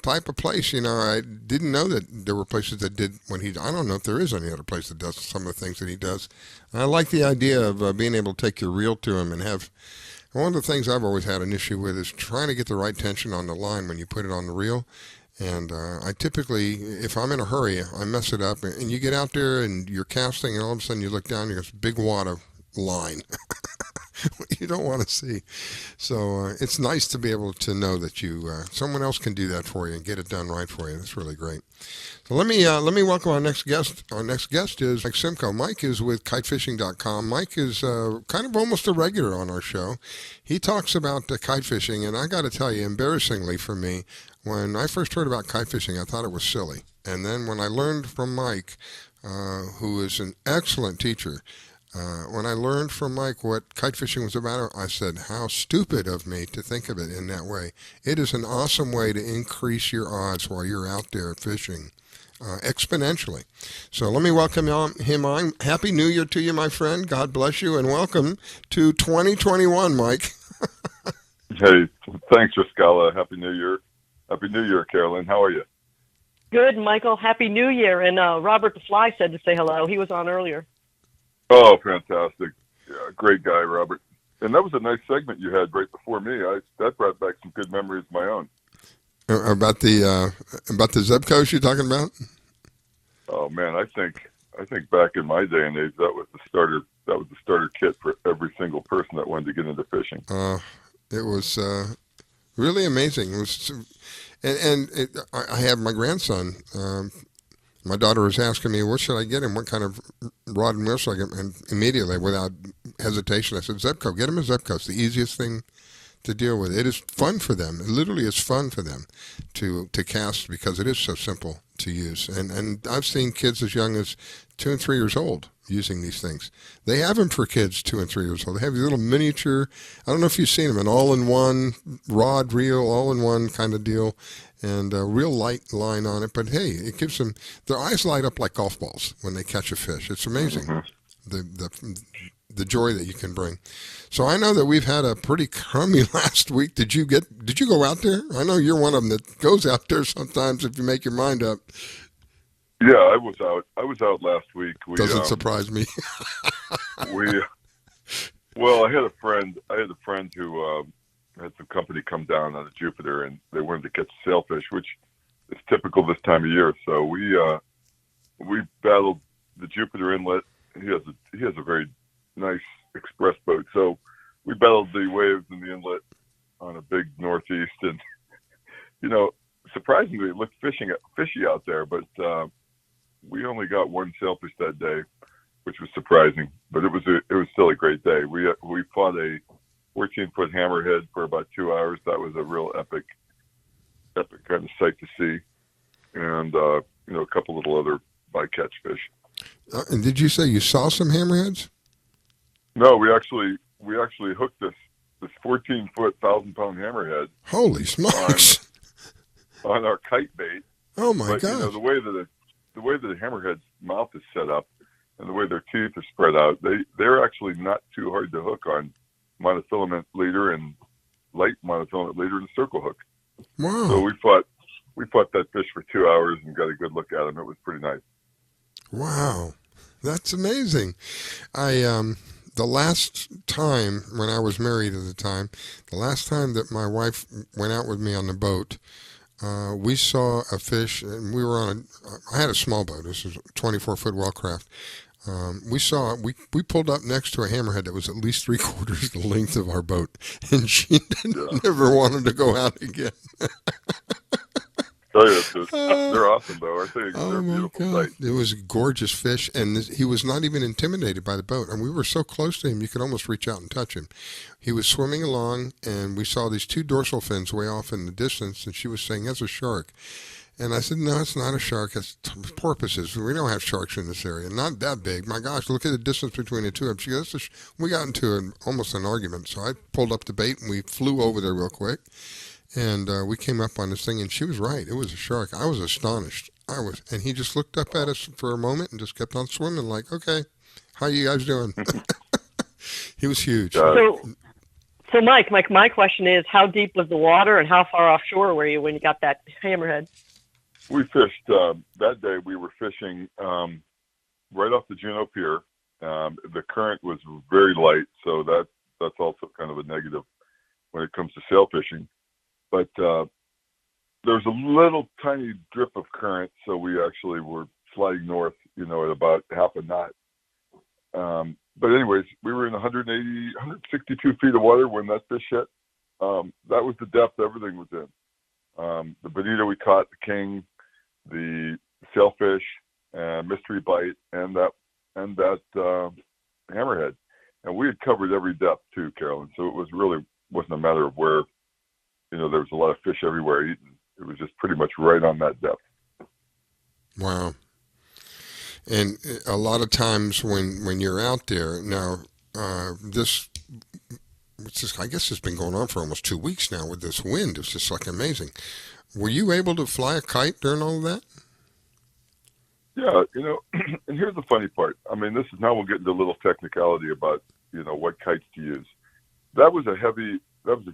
type of place. You know, I didn't know that there were places that did what he. I don't know if there is any other place that does some of the things that he does. I like the idea of being able to take your reel to him and have. One of the things I've always had an issue with is trying to get the right tension on the line when you put it on the reel. And I typically, if I'm in a hurry, I mess it up. And you get out there and you're casting, and all of a sudden you look down and there's a big wad of line you don't want to see. So it's nice to be able to know that you someone else can do that for you and get it done right for you. That's really great. So let me welcome our next guest. Our next guest is Mike Simko. Mike is with kitefishing.com. Mike is kind of almost a regular on our show. He talks about kite fishing, and I got to tell you, embarrassingly for me, when I first heard about kite fishing, I thought it was silly. And then when I learned from Mike, who is an excellent teacher, when I learned from Mike what kite fishing was about, I said, how stupid of me to think of it in that way. It is an awesome way to increase your odds while you're out there fishing exponentially. So let me welcome him on. Happy New Year to you, my friend. God bless you, and welcome to 2021, Mike. Hey, thanks, Rascala. Happy New Year. Happy New Year, Carolyn. How are you? Good, Michael. Happy New Year. And Robert the Fly said to say hello. He was on earlier. Oh, fantastic. Yeah, great guy, Robert. And that was a nice segment you had right before me. That brought back some good memories of my own. About the Zebcos you're talking about? Oh man, I think back in my day and age that was the starter kit for every single person that wanted to get into fishing. It was really amazing. It was, I have my grandson. My daughter was asking me, what should I get him? What kind of rod and reel should I get him? And immediately, without hesitation, I said, Zebco. Get him a Zebco. It's the easiest thing to deal with. It is fun for them. It literally is fun for them to cast because it is so simple to use. And I've seen kids as young as 2 and 3 years old using these things. They have them for kids 2 and 3 years old. They have these little miniature, I don't know if you've seen them, an all-in-one rod, reel, all-in-one kind of deal, and a real light line on it. But hey, it gives them, their eyes light up like golf balls when they catch a fish. It's amazing, the joy that you can bring. So I know that we've had a pretty crummy last week. Did you go out there? I know you're one of them that goes out there sometimes if you make your mind up. Yeah, I was out last week. Doesn't surprise me. Well, I had a friend who had some company come down on a Jupiter, and they wanted to catch sailfish, which is typical this time of year. So we battled the Jupiter Inlet. He has a very nice express boat, so we battled the waves in the inlet on a big northeast, and surprisingly it looked fishy out there, but we only got one sailfish that day, which was surprising, but it was still a great day. We fought a 14-foot hammerhead for about 2 hours. That was a real epic kind of sight to see, and a couple little other bycatch fish. And did you say you saw some hammerheads? No, we actually hooked this 14-foot, 1,000-pound hammerhead. Holy smokes! On our kite bait. Oh my God! The way that the hammerhead's mouth is set up, and the way their teeth are spread out, they're actually not too hard to hook on monofilament leader and light monofilament leader and circle hook. Wow! So we fought that fish for 2 hours and got a good look at him. It was pretty nice. Wow, that's amazing. The last time when I was married at the time, the last time that my wife went out with me on the boat, we saw a fish, and we were I had a small boat. This was a 24-foot wellcraft. We pulled up next to a hammerhead that was at least 3/4 the length of our boat, and she never wanted to go out again. Oh, yeah, they're awesome, though. I think they're a beautiful sight. It was a gorgeous fish, and he was not even intimidated by the boat. And we were so close to him, you could almost reach out and touch him. He was swimming along, and we saw these 2 dorsal fins way off in the distance, and she was saying, "That's a shark." And I said, "No, it's not a shark. It's porpoises. We don't have sharks in this area. Not that big. My gosh, look at the distance between the two of them." She goes, we got into almost an argument. So I pulled up the bait, and we flew over there real quick. And we came up on this thing, and she was right. It was a shark. I was astonished. And he just looked up at us for a moment and just kept on swimming like, "Okay, how you guys doing?" He was huge. So Mike, my question is, how deep was the water, and how far offshore were you when you got that hammerhead? We fished that day. We were fishing right off the Juneau Pier. The current was very light, so that's also kind of a negative when it comes to sail fishing. But there's a little tiny drip of current, so we actually were sliding north, at about half a knot. But anyways, we were in 162 feet of water when that fish hit. That was the depth everything was in. The bonito we caught, the king, the sailfish, mystery bite, and that hammerhead. And we had covered every depth too, Carolyn. So it wasn't a matter of where. There was a lot of fish everywhere eating. It was just pretty much right on that depth. Wow. And a lot of times when you're out there, now I guess it's been going on for almost 2 weeks now with this wind. It's just like amazing. Were you able to fly a kite during all of that? Yeah, and here's the funny part. I mean, now we'll get into a little technicality about, what kites to use. That was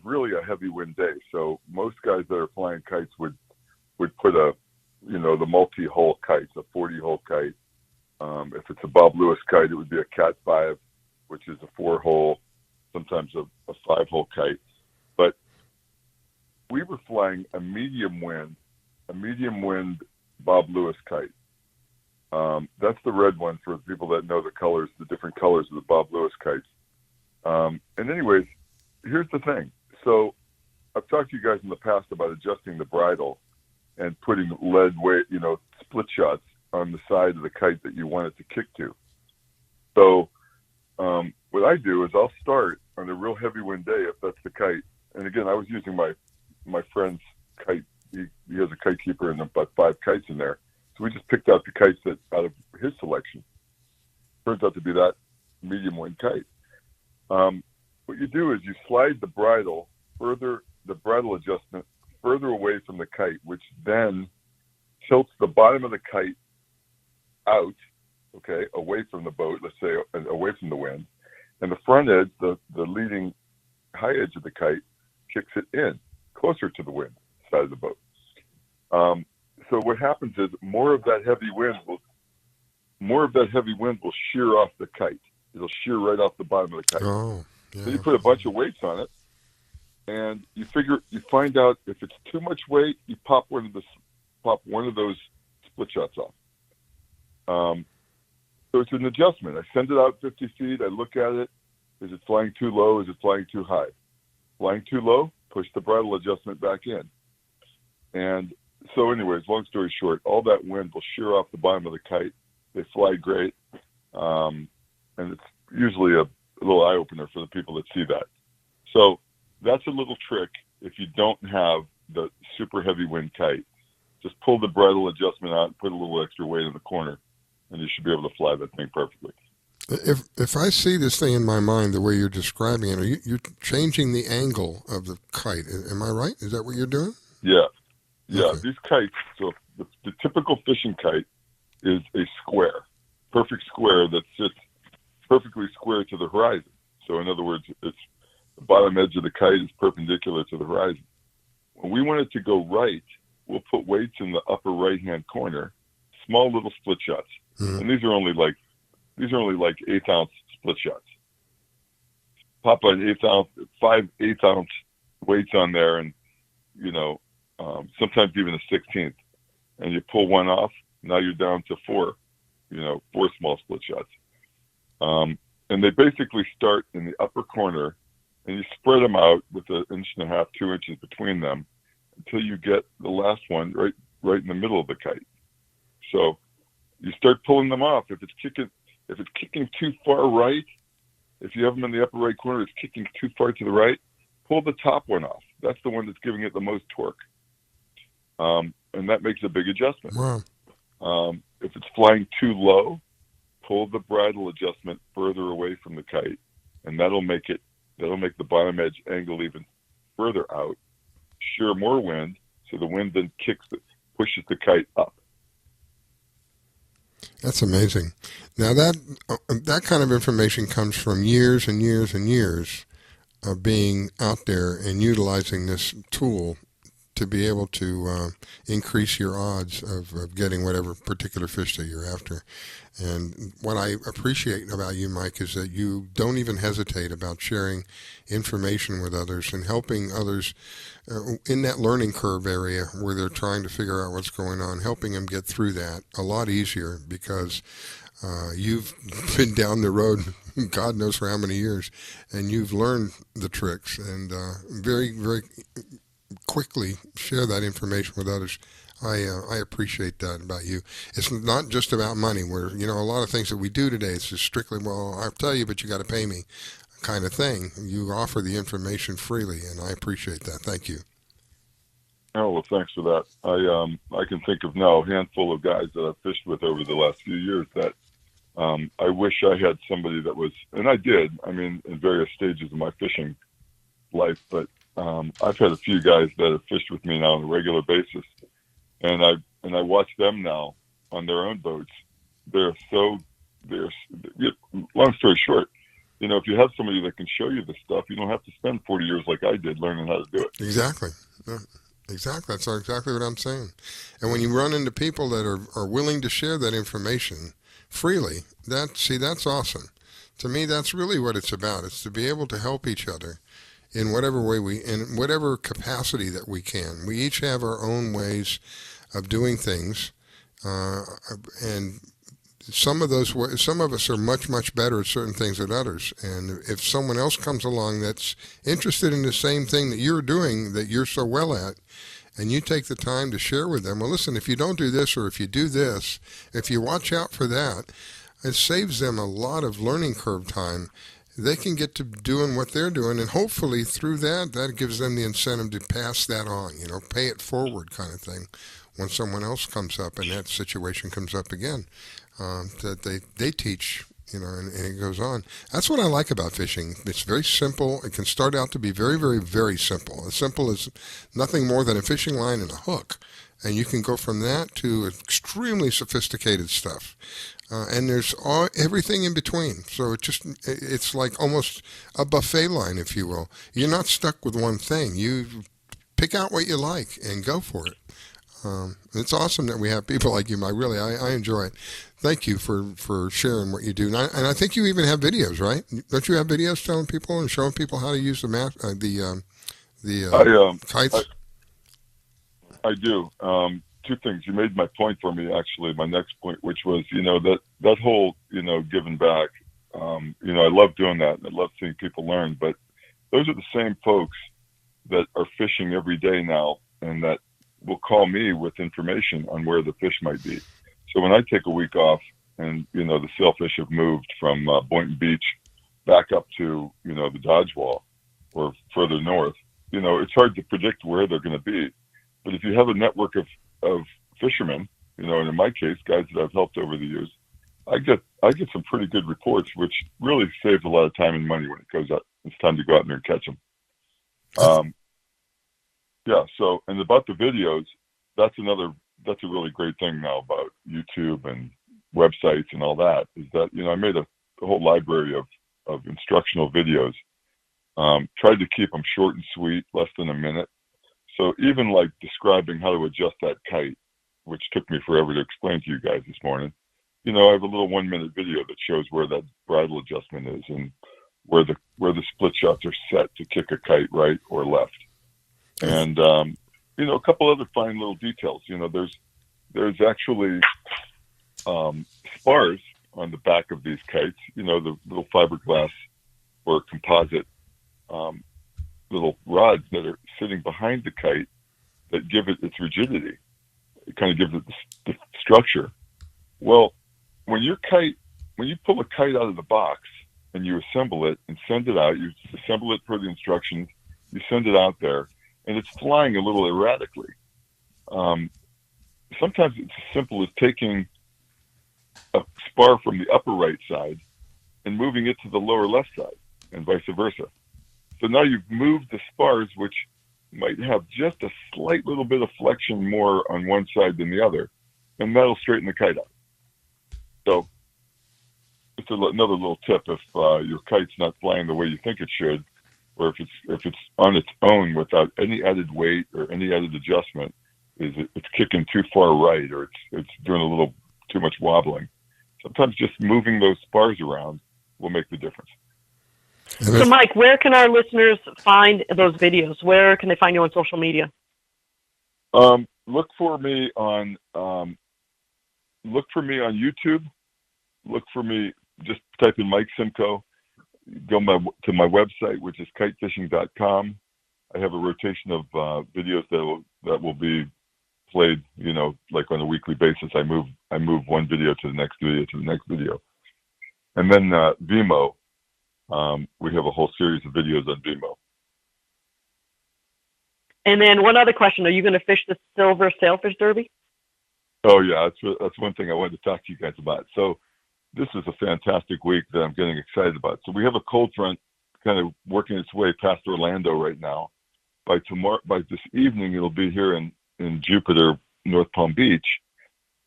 really a heavy wind day. So most guys that are flying kites would put the multi-hole kites, a 40-hole kite. If it's a Bob Lewis kite, it would be a Cat 5, which is a 4-hole, sometimes a 5-hole kite. But we were flying a medium wind Bob Lewis kite. That's the red one for people that know the different colors of the Bob Lewis kites. And anyways, here's the thing. So I've talked to you guys in the past about adjusting the bridle and putting lead weight, split shots on the side of the kite that you want it to kick to. So what I do is I'll start on a real heavy wind day if that's the kite. And again, I was using my friend's kite. He has a kite keeper and about 5 kites in there. So we just picked out the kites out of his selection. Turns out to be that medium wind kite. What you do is you slide the bridle adjustment further away from the kite, which then tilts the bottom of the kite out, okay, away from the boat, let's say away from the wind. And the front edge, the leading high edge of the kite, kicks it in, closer to the wind side of the boat. So what happens is more of that heavy wind will shear off the kite. It'll shear right off the bottom of the kite. Oh, yeah. Then you put a bunch of weights on it, and you find out if it's too much weight, you pop one of those split shots off. So it's an adjustment. I send it out 50 feet. I look at it. Is it flying too low? Is it flying too high? Flying too low, push the bridle adjustment back in. And so anyways, long story short, all that wind will shear off the bottom of the kite. They fly great. And it's usually a little eye-opener for the people that see that. So that's a little trick if you don't have the super heavy wind kite. Just pull the bridle adjustment out and put a little extra weight in the corner, and you should be able to fly that thing perfectly. If I see this thing in my mind the way you're describing it, you're changing the angle of the kite. Am I right? Is that what you're doing? Yeah. Okay. These kites, so the typical fishing kite is a square, perfect square that sits perfectly square to the horizon. So in other words, it's the bottom edge of the kite is perpendicular to the horizon. When we want it to go right, we'll put weights in the upper right-hand corner, small little split shots. Mm-hmm. And these are only like 1/8 ounce split shots. pop an 5/8 ounce weights on there, and sometimes even a 16th, and you pull one off. Now you're down to 4 small split shots. And they basically start in the upper corner, and you spread them out with 1.5 inches, 2 inches between them until you get the last one right in the middle of the kite. So you start pulling them off. If it's kicking too far right, if you have them in the upper right corner, it's kicking too far to the right, pull the top one off. That's the one that's giving it the most torque. And that makes a big adjustment. Wow. If it's flying too low, pull the bridle adjustment further away from the kite, and that'll make the bottom edge angle even further out, shear more wind, so the wind then pushes the kite up. That's amazing. Now that kind of information comes from years and years and years of being out there and utilizing this tool to be able to increase your odds of getting whatever particular fish that you're after. And what I appreciate about you, Mike, is that you don't even hesitate about sharing information with others and helping others in that learning curve area where they're trying to figure out what's going on, helping them get through that a lot easier because you've been down the road God knows for how many years, and you've learned the tricks and very, very quickly share that information with others. I appreciate that about you. It's not just about money where, a lot of things that we do today, it's just strictly, well, I'll tell you, but you got to pay me kind of thing. You offer the information freely, and I appreciate that. Thank you. Oh, well, thanks for that. I can think of now a handful of guys that I've fished with over the last few years that I wish I had somebody that was, and I did, in various stages of my fishing life, but I've had a few guys that have fished with me now on a regular basis, and I watch them now on their own boats. They're long story short, if you have somebody that can show you this stuff, you don't have to spend 40 years like I did learning how to do it. Exactly. Exactly. That's exactly what I'm saying. And when you run into people that are willing to share that information freely, that's awesome. To me, that's really what it's about. It's to be able to help each other in whatever way in whatever capacity that we can. We each have our own ways of doing things, and some of us are much, much better at certain things than others. And if someone else comes along that's interested in the same thing that you're doing, that you're so well at, and you take the time to share with them, well, listen, if you don't do this or if you do this, if you watch out for that, it saves them a lot of learning curve time. They can get to doing what they're doing, and hopefully through that gives them the incentive to pass that on, pay it forward kind of thing when someone else comes up and that situation comes up again. That they teach, and it goes on. That's what I like about fishing. It's very simple. It can start out to be very, very, very simple. As simple as nothing more than a fishing line and a hook. And you can go from that to extremely sophisticated stuff. And there's everything in between. So it's like almost a buffet line, if you will. You're not stuck with one thing. You pick out what you like and go for it. It's awesome that we have people like you. I enjoy it. Thank you for sharing what you do. And I think you even have videos, right? Don't you have videos telling people and showing people how to use the kites? I do. Two things. You made my point for me, actually, my next point, which was, that whole, giving back. I love doing that. I love seeing people learn. But those are the same folks that are fishing every day now and that will call me with information on where the fish might be. So when I take a week off and, the sailfish have moved from Boynton Beach back up to, the Dodge Wall or further north, it's hard to predict where they're going to be. But if you have a network of fishermen, and in my case, guys that I've helped over the years, I get some pretty good reports, which really saves a lot of time and money when it goes out. It's time to go out there and catch them. So, and about the videos, that's a really great thing now about YouTube and websites and all that, is that, I made a whole library of instructional videos, tried to keep them short and sweet, less than a minute. So even like describing how to adjust that kite, which took me forever to explain to you guys this morning, I have a little 1-minute video that shows where that bridle adjustment is. And where the split shots are set to kick a kite right or left. And a couple other fine little details. There's actually spars on the back of these kites. The little fiberglass or composite little rods that are sitting behind the kite that give it its rigidity. It kind of gives it the structure. Well, when you pull a kite out of the box and you assemble it and send it out, you assemble it per the instructions, you send it out there, and it's flying a little erratically. Sometimes it's as simple as taking a spar from the upper right side and moving it to the lower left side, and vice versa. So now you've moved the spars, which might have just a slight little bit of flexion more on one side than the other, and that'll straighten the kite out. So it's another little tip: if your kite's not flying the way you think it should, or if it's on its own without any added weight or any added adjustment, it's kicking too far right, or it's doing a little too much wobbling. Sometimes just moving those spars around will make the difference. So, Mike, where can our listeners find those videos? Where can they find you on social media? Look for me on YouTube. Look for me. Just type in Mike Simko. Go to my website, which is kitefishing.com. I have a rotation of videos that will be played, like on a weekly basis. I move one video to the next video. And then Vimeo, we have a whole series of videos on Vimeo. And then one other question: are you going to fish the Silver Sailfish Derby? Oh yeah, that's one thing I wanted to talk to you guys about. So this is a fantastic week that I'm getting excited about. So we have a cold front kind of working its way past Orlando right now. By this evening, it'll be here in Jupiter, North Palm Beach,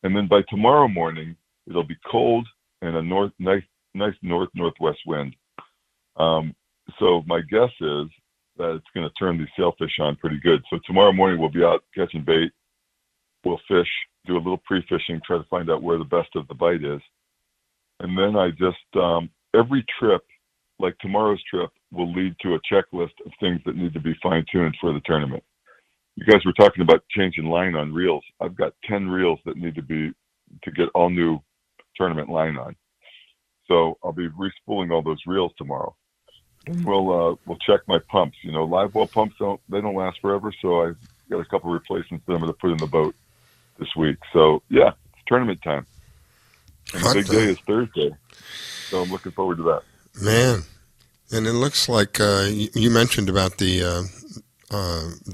and then by tomorrow morning, it'll be cold and a nice northwest wind. So my guess is that it's going to turn these sailfish on pretty good. So tomorrow morning we'll be out catching bait. We'll fish, do a little pre-fishing, try to find out where the best of the bite is. And then I just, every trip, like tomorrow's trip, will lead to a checklist of things that need to be fine-tuned for the tournament. You guys were talking about changing line on reels. I've got 10 reels that need to get all new tournament line on. So I'll be respooling all those reels tomorrow. And we'll check my pumps. Live well pumps don't last forever, so I've got a couple replacements that I'm going to put in the boat this week. So yeah, it's tournament time. And the big day is Thursday, so I'm looking forward to that. Man, and it looks like you mentioned about the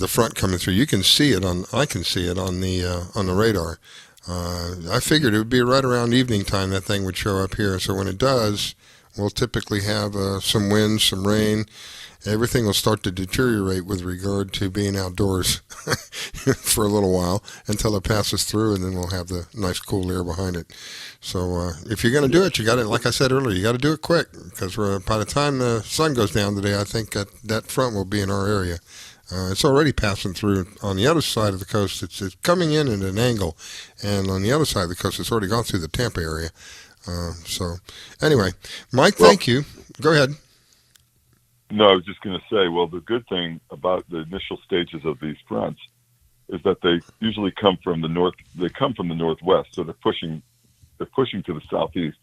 front coming through. I can see it on the radar. I figured it would be right around evening time that thing would show up here. So when it does, we'll typically have some wind, some rain. Everything will start to deteriorate with regard to being outdoors for a little while until it passes through, and then we'll have the nice cool air behind it. So if you're going to do it, you got to, like I said earlier, you got to do it quick, because by the time the sun goes down today, I think that front will be in our area. It's already passing through on the other side of the coast. It's coming in at an angle, and on the other side of the coast, it's already gone through the Tampa area. So anyway, Mike, thank you. Go ahead. No, I was just going to say, well, the good thing about the initial stages of these fronts is that they usually come from the north. They come from the northwest, so they're pushing to the southeast.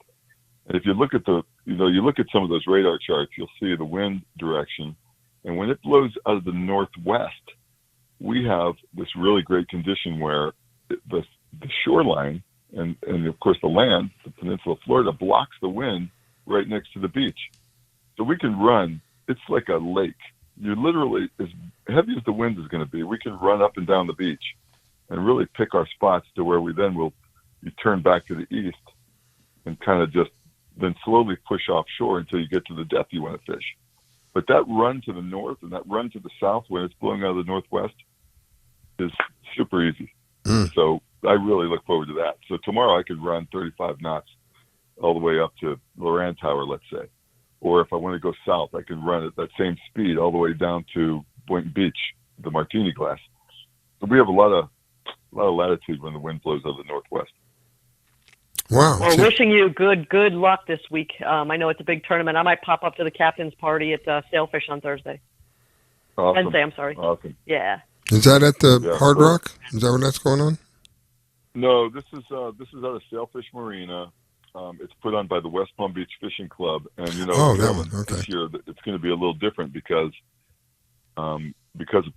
And if you look at you look at some of those radar charts, you'll see the wind direction. And when it blows out of the northwest, we have this really great condition where the shoreline and of course the land, the peninsula of Florida, blocks the wind right next to the beach. So we can run. It's like a lake. You literally, as heavy as the wind is going to be, we can run up and down the beach and really pick our spots to where we then you turn back to the east and kind of just then slowly push offshore until you get to the depth you want to fish. But that run to the north and that run to the south when it's blowing out of the northwest is super easy. So I really look forward to that. So tomorrow I could run 35 knots all the way up to Loran Tower, let's say. Or if I want to go south, I can run at that same speed all the way down to Boynton Beach, the Martini Glass. So we have a lot of latitude when the wind blows out of the northwest. Wow. Well, wishing you good luck this week. I know it's a big tournament. I might pop up to the captain's party at Sailfish on Thursday. Awesome. Wednesday, I'm sorry. Awesome. Yeah. Is that at the Yeah, Hard cool. Rock? Is that where that's going on? No, this is out of Sailfish Marina. It's put on by the West Palm Beach Fishing Club, and Carolyn, this year it's going to be a little different because of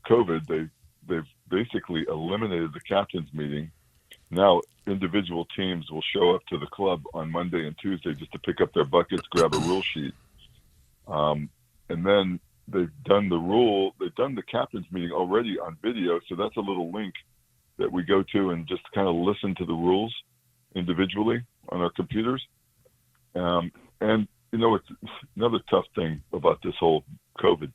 COVID. They've basically eliminated the captain's meeting. Now individual teams will show up to the club on Monday and Tuesday just to pick up their buckets, grab a rule sheet, and then they've done the captain's meeting already on video. So that's a little link that we go to and just kind of listen to the rules individually on our computers. And it's another tough thing about this whole COVID.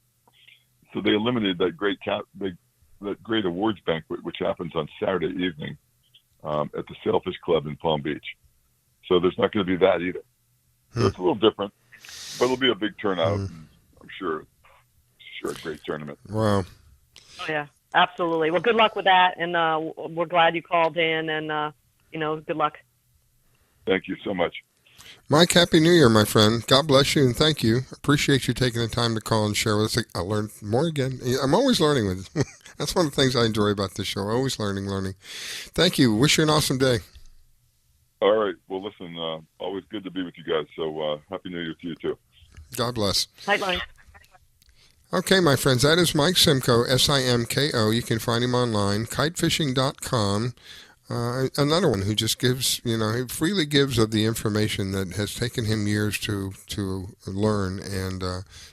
So they eliminated that great awards banquet, which happens on Saturday evening at the Sailfish Club in Palm Beach. So there's not going to be that either. So it's a little different, but it'll be a big turnout. And I'm sure a great tournament. Wow. Oh, yeah, absolutely. Well, good luck with that, and we're glad you called in, and, good luck. Thank you so much. Mike, Happy New Year, my friend. God bless you, and thank you. Appreciate you taking the time to call and share with us. I learned more again. I'm always learning with you. That's one of the things I enjoy about this show. Always learning. Thank you. Wish you an awesome day. All right. Well, listen, always good to be with you guys. So Happy New Year to you, too. God bless. Tightline. Okay, my friends, that is Mike Simko, Simko. You can find him online, kitefishing.com. Another one who just gives, he freely gives of the information that has taken him years to learn, and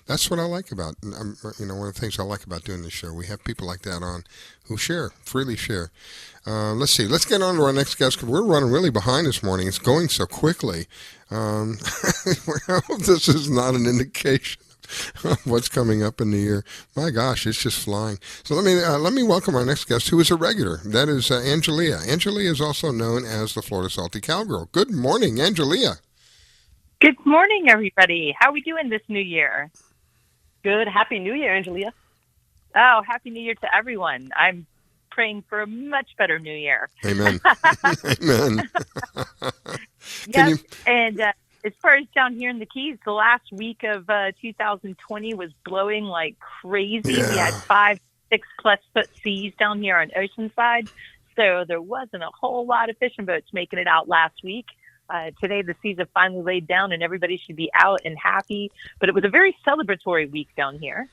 that's what I like about, one of the things I like about doing this show. We have people like that on who freely share. Let's see, let's get on to our next guest, because we're running really behind this morning. It's going so quickly. I hope this is not an indication what's coming up in the year. My gosh, it's just flying. So let me welcome our next guest, who is a regular. That is Angelia. Angelia is also known as the Florida Salty Cowgirl. Good morning, Angelia. Good morning, everybody. How are we doing this new year? Good. Happy New Year, Angelia. Oh, Happy New Year to everyone. I'm praying for a much better new year. Amen. Amen. Yes, and as far as down here in the Keys, the last week of 2020 was blowing like crazy. Yeah. We had 5-6+ foot seas down here on Oceanside, so there wasn't a whole lot of fishing boats making it out last week. Today the seas have finally laid down and everybody should be out and happy, but it was a very celebratory week down here.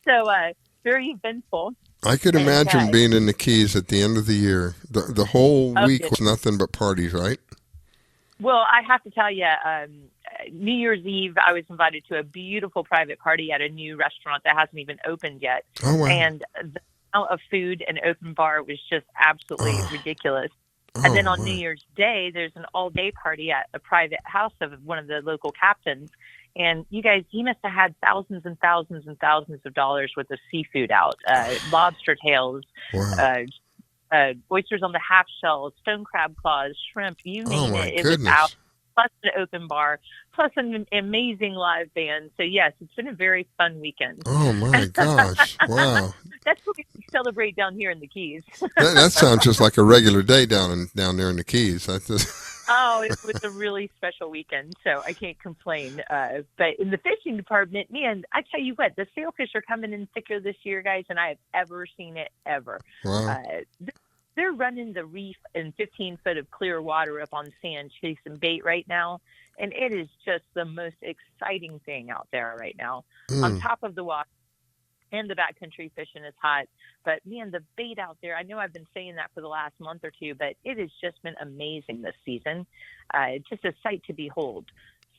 So very eventful. I could imagine being in the Keys at the end of the year. The whole week was nothing but parties, right? Well, I have to tell you, New Year's Eve, I was invited to a beautiful private party at a new restaurant that hasn't even opened yet. Oh, wow. And the amount of food and open bar was just absolutely ridiculous. And then on New Year's Day, there's an all-day party at a private house of one of the local captains. And you guys, he must have had thousands and thousands and thousands of dollars worth of seafood out, lobster tails, oysters on the half shell, stone crab claws, shrimp, you name it. It was out, plus an open bar, plus an amazing live band. So, yes, it's been a very fun weekend. Oh, my gosh. Wow. That's what we celebrate down here in the Keys. that sounds just like a regular day down there in the Keys. Oh, it was a really special weekend, so I can't complain. But in the fishing department, man, I tell you what, the sailfish are coming in thicker this year, guys, than I have ever seen it ever. Wow. They're running the reef in 15 foot of clear water up on sand chasing bait right now, and it is just the most exciting thing out there right now. On top of the water, and the backcountry fishing is hot. But, man, the bait out there, I know I've been saying that for the last month or two, but it has just been amazing this season. It's just a sight to behold.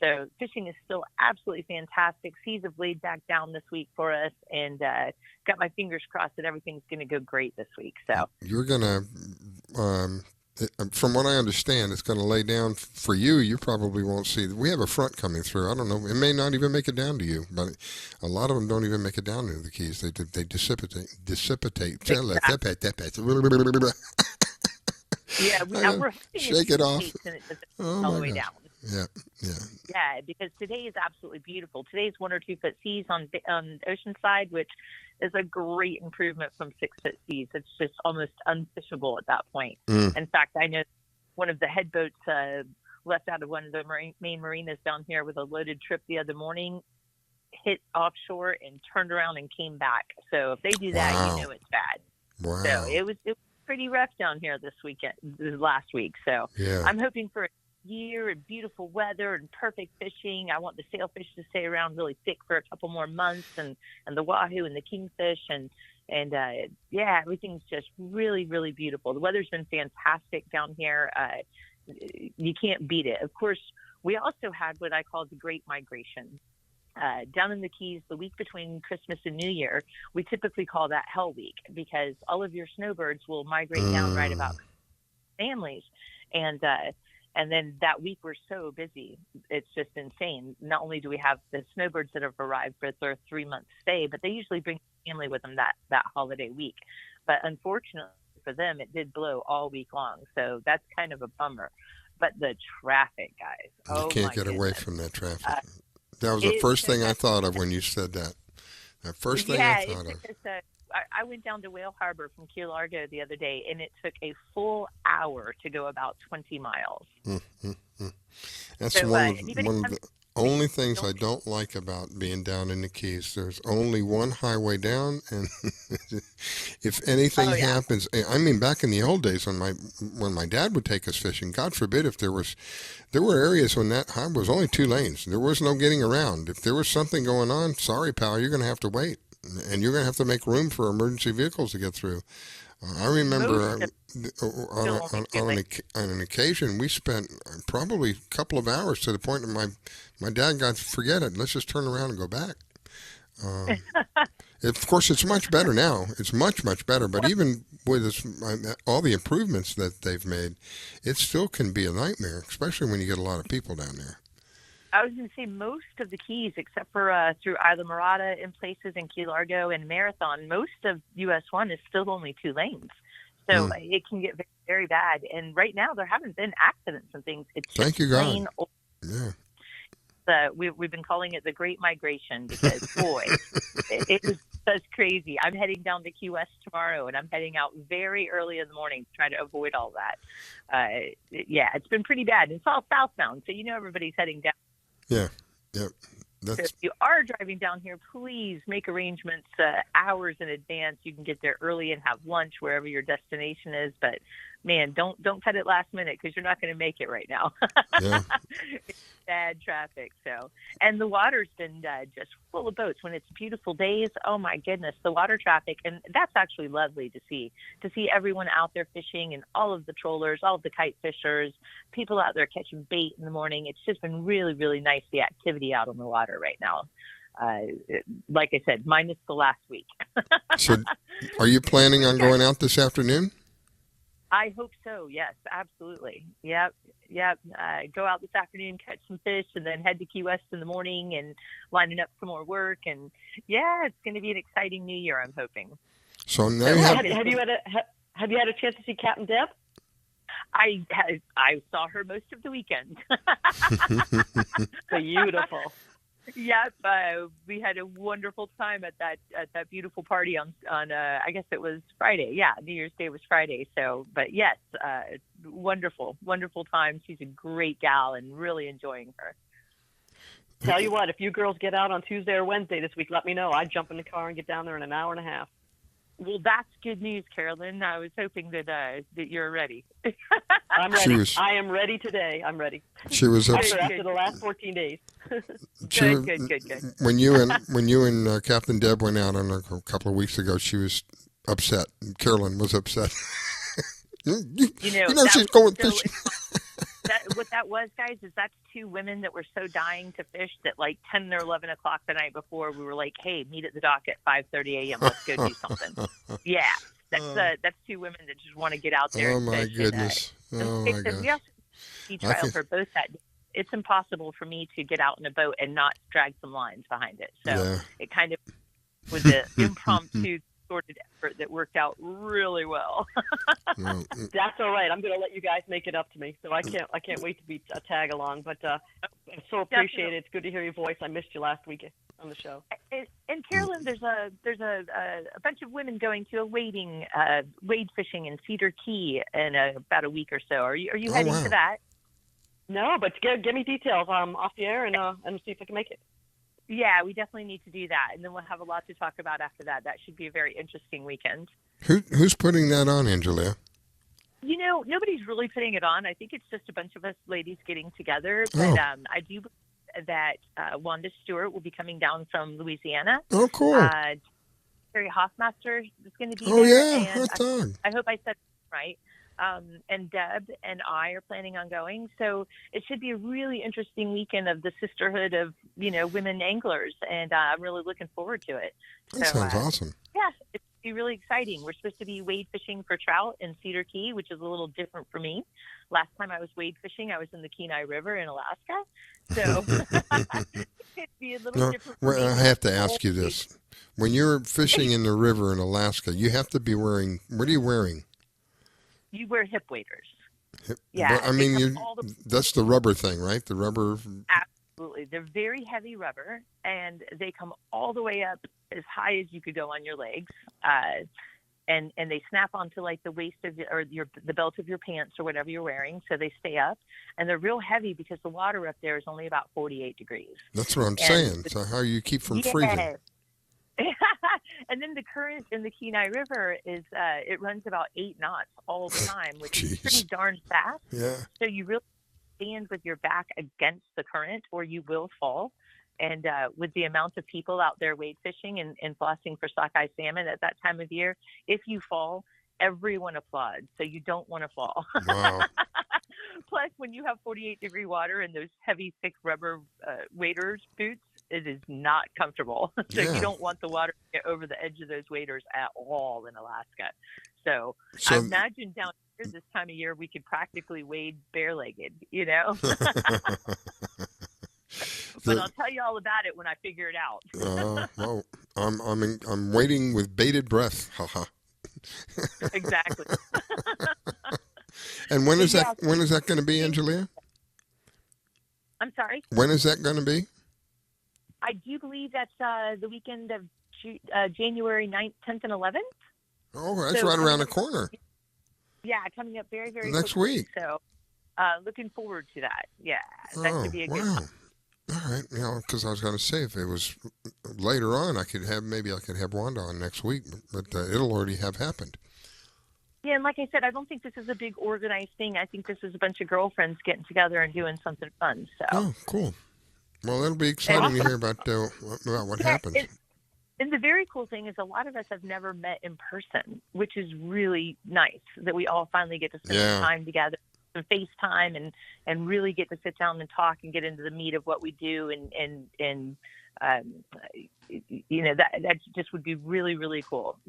So fishing is still absolutely fantastic. Seas have laid back down this week for us, and got my fingers crossed that everything's going to go great this week. So you're going to, from what I understand, it's going to lay down for you. You probably won't see. We have a front coming through. I don't know. It may not even make it down to you, but a lot of them don't even make it down to the Keys. They dissipate. Yeah, we're shake it off. And it doesn't all the way down. Yeah. Yeah, because today is absolutely beautiful. Today's 1 or 2 foot seas on Oceanside, which is a great improvement from 6 foot seas. It's just almost unfishable at that point. In fact, I know one of the head boats left out of one of the main marinas down here with a loaded trip the other morning, hit offshore and turned around and came back. So if they do that, Wow. you know it's bad. Wow. So it was pretty rough down here this last week. So Yeah. I'm hoping for a year and beautiful weather and perfect fishing. I want the sailfish to stay around really thick for a couple more months, and the wahoo and the kingfish and yeah, everything's just really, really beautiful. The weather's been fantastic down here. You can't beat it. Of course, we also had what I call the Great Migration. Down in the Keys, the week between Christmas and New Year, we typically call that Hell Week, because all of your snowbirds will migrate down right about families. And then that week we're so busy, it's just insane. Not only do we have the snowbirds that have arrived for their 3-month stay, but they usually bring family with them that holiday week. But unfortunately for them, it did blow all week long, so that's kind of a bummer. But the traffic, guys, You can't get away from that traffic. That was the first thing I thought of when you said that. The first thing I thought of. I went down to Whale Harbor from Key Largo the other day, and it took a full hour to go about 20 miles. That's So, one of the only things I don't like about being down in the Keys. There's only one highway down, and if anything happens, I mean, back in the old days when my dad would take us fishing, God forbid if there were areas when that highway was only 2 lanes. There was no getting around. If there was something going on, sorry, pal, you're going to have to wait, and you're going to have to make room for emergency vehicles to get through. I remember on an occasion we spent probably a couple of hours to the point that my dad got, forget it, let's just turn around and go back. Of course, it's much better now. It's much, much better. But even with all the improvements that they've made, it still can be a nightmare, especially when you get a lot of people down there. I was going to say most of the Keys, except for through Isla Morada in places in Key Largo and Marathon, most of US 1 is still only 2 lanes. So it can get very, very bad. And right now there haven't been accidents and things. It's Thank you, God. We've been calling it the Great Migration because, boy, it is just crazy. I'm heading down to Key West tomorrow, and I'm heading out very early in the morning to try to avoid all that. It's been pretty bad. It's all southbound, so you know everybody's heading down. Yeah. So if you are driving down here, please make arrangements hours in advance. You can get there early and have lunch wherever your destination is. But man, don't cut it last minute because you're not going to make it right now. Yeah. It's bad traffic. And the water's been just full of boats. When it's beautiful days, oh my goodness, the water traffic, and that's actually lovely to see everyone out there fishing and all of the trollers, all of the kite fishers, people out there catching bait in the morning. It's just been really, really nice, the activity out on the water right now. Like I said, minus the last week. So are you planning on going out this afternoon? I hope so. Yes, absolutely. Yep. Go out this afternoon, catch some fish, and then head to Key West in the morning and lining up some more work. And yeah, it's going to be an exciting new year, I'm hoping. So now have you had a chance to see Captain Deb? I saw her most of the weekend. Beautiful. Yep, we had a wonderful time at that beautiful party on I guess it was Friday. Yeah, New Year's Day was Friday. So, but yes, wonderful time. She's a great gal and really enjoying her. Tell you what, if you girls get out on Tuesday or Wednesday this week, let me know. I'd jump in the car and get down there in an hour and a half. Well, that's good news, Carolyn. I was hoping that you're ready. I'm ready. I am ready today. I'm ready. She was after the last 14 days. Good. When you and Captain Deb went out on a couple of weeks ago, she was upset. Carolyn was upset. She's going fishing. What that was, guys, is that's 2 women that were so dying to fish that like 10 or 11 o'clock the night before, we were like, hey, meet at the dock at 5:30 a.m. Let's go do something. Yeah, that's 2 women that just want to get out there. Oh, and my fish. goodness. Oh, my gosh. We also sea trial for both that day. It's impossible for me to get out in a boat and not drag some lines behind it. So it kind of was an impromptu sorted effort that worked out really well. That's all right. I'm going to let you guys make it up to me. So I can't wait to be a tag along. But I so appreciate it. It's good to hear your voice. I missed you last week. on the show. And Carolyn, there's a bunch of women going to a wade fishing in Cedar Key in about a week or so. Are you heading to that? No, but give me details off the air and see if I can make it. Yeah, we definitely need to do that, and then we'll have a lot to talk about after that. That should be a very interesting weekend. Who's putting that on, Angelia? You know, nobody's really putting it on. I think it's just a bunch of us ladies getting together. But I do believe that Wanda Stewart will be coming down from Louisiana. Oh, cool. Terry Hoffmaster is going to be Oh, there. yeah, hot dog. I hope I said that right. And Deb and I are planning on going. So it should be a really interesting weekend of the sisterhood of, women anglers. And I'm really looking forward to it. That sounds awesome. Yeah, it's be really exciting. We're supposed to be wade fishing for trout in Cedar Key, which is a little different for me. Last time I was wade fishing, I was in the Kenai River in Alaska. So it'd be a little different for me. I have to ask you this. When you're fishing in the river in Alaska, you have to be wearing, what are you wearing? You wear hip waders. Yeah. But, I mean, that's the rubber thing, right? The rubber. Absolutely. They're very heavy rubber, and they come all the way up as high as you could go on your legs. And they snap onto like the waist of the belt of your pants or whatever you're wearing, so they stay up. And they're real heavy because the water up there is only about 48 degrees. That's what I'm saying. So how you keep from freezing. And then the current in the Kenai River is it runs about 8 knots all the time, which is pretty darn fast. Yeah. So you really stand with your back against the current or you will fall. And with the amount of people out there wade fishing and flossing for sockeye salmon at that time of year, if you fall, everyone applauds. So you don't want to fall. Wow. Plus, when you have 48-degree water and those heavy, thick rubber waders boots, it is not comfortable. So you don't want the water to get over the edge of those waders at all in Alaska. So I imagine down here this time of year, we could practically wade bare-legged, But I'll tell you all about it when I figure it out. Well, I'm waiting with bated breath. Haha. Exactly. And when is that going to be, Angelia? I'm sorry? When is that going to be? I do believe that's the weekend of January 9th, 10th, and 11th. Oh, that's right around the corner. Yeah, coming up very, very next quickly. week. So looking forward to that. Yeah, that should be a good one. All right, because I was going to say if it was later on, I could have Wanda on next week, but it'll already have happened. Yeah, and like I said, I don't think this is a big organized thing. I think this is a bunch of girlfriends getting together and doing something fun. So. Oh, cool. Well, it'll be exciting to hear about what happens. And the very cool thing is a lot of us have never met in person, which is really nice that we all finally get to spend some time together, some FaceTime, and really get to sit down and talk and get into the meat of what we do. And that just would be really, really cool,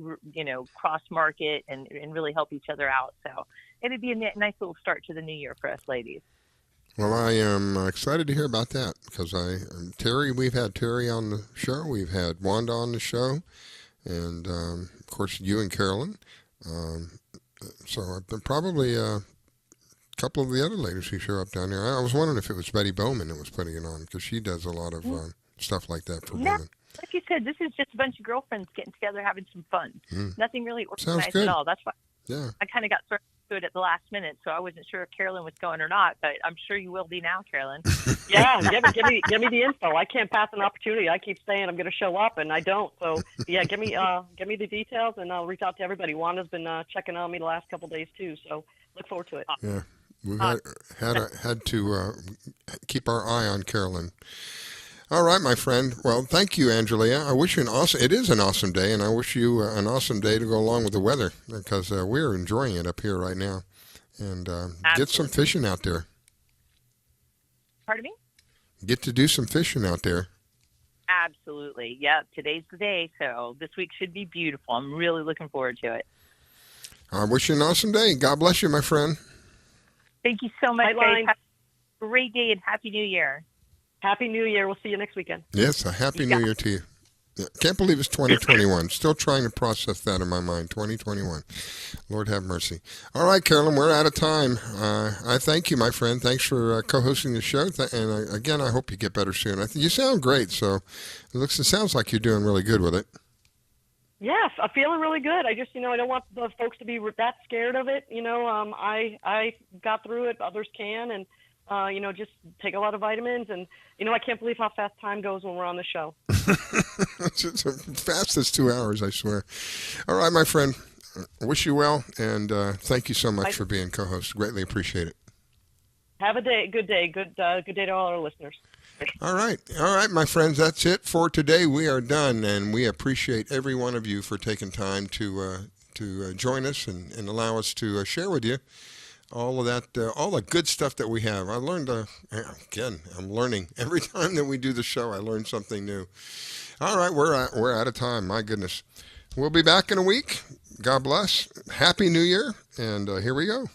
cross market and really help each other out. So it'd be a nice little start to the new year for us ladies. Well, I am excited to hear about that because we've had Terry on the show, we've had Wanda on the show, and of course you and Carolyn. So I've been probably a couple of the other ladies who show up down there. I was wondering if it was Betty Bowman that was putting it on because she does a lot of stuff like that for women. Like you said, this is just a bunch of girlfriends getting together having some fun. Nothing really organized good. at all. That's why I kind of got thrown to it at the last minute, so I wasn't sure if Carolyn was going or not, but I'm sure you will be now, Carolyn. Yeah, give me the info. I can't pass an opportunity. I keep saying I'm going to show up, and I don't. So yeah, give me the details, and I'll reach out to everybody. Wanda's been checking on me the last couple of days too, so look forward to it. Yeah, we've had to keep our eye on Carolyn. All right, my friend. Well, thank you, Angelia. I wish you it is an awesome day, and I wish you an awesome day to go along with the weather because we're enjoying it up here right now. And get some fishing out there. Pardon me? Get to do some fishing out there. Absolutely. Yep. Today's the day, so this week should be beautiful. I'm really looking forward to it. I wish you an awesome day. God bless you, my friend. Thank you so much, Bye-bye. guys. Have a great day and Happy New Year. Happy New Year. We'll see you next weekend. Yes, a Happy New Year to you. Yeah, can't believe it's 2021. Still trying to process that in my mind. 2021. Lord have mercy. All right, Carolyn, we're out of time. I thank you, my friend. Thanks for co-hosting the show. Again, I hope you get better soon. You sound great, so it sounds like you're doing really good with it. Yes, I'm feeling really good. I just, I don't want the folks to be that scared of it. I got through it. Others can, and just take a lot of vitamins. And I can't believe how fast time goes when we're on the show. It's fast as 2 hours, I swear. All right, my friend. I wish you well, and thank you so much for being co-host. Greatly appreciate it. Have a good day. Good day to all our listeners. All right, my friends. That's it for today. We are done, and we appreciate every one of you for taking time to join us and allow us to share with you all of that, all the good stuff that we have. I learned again. I'm learning every time that we do the show. I learn something new. All right, we're out of time. My goodness, we'll be back in a week. God bless. Happy New Year, and here we go.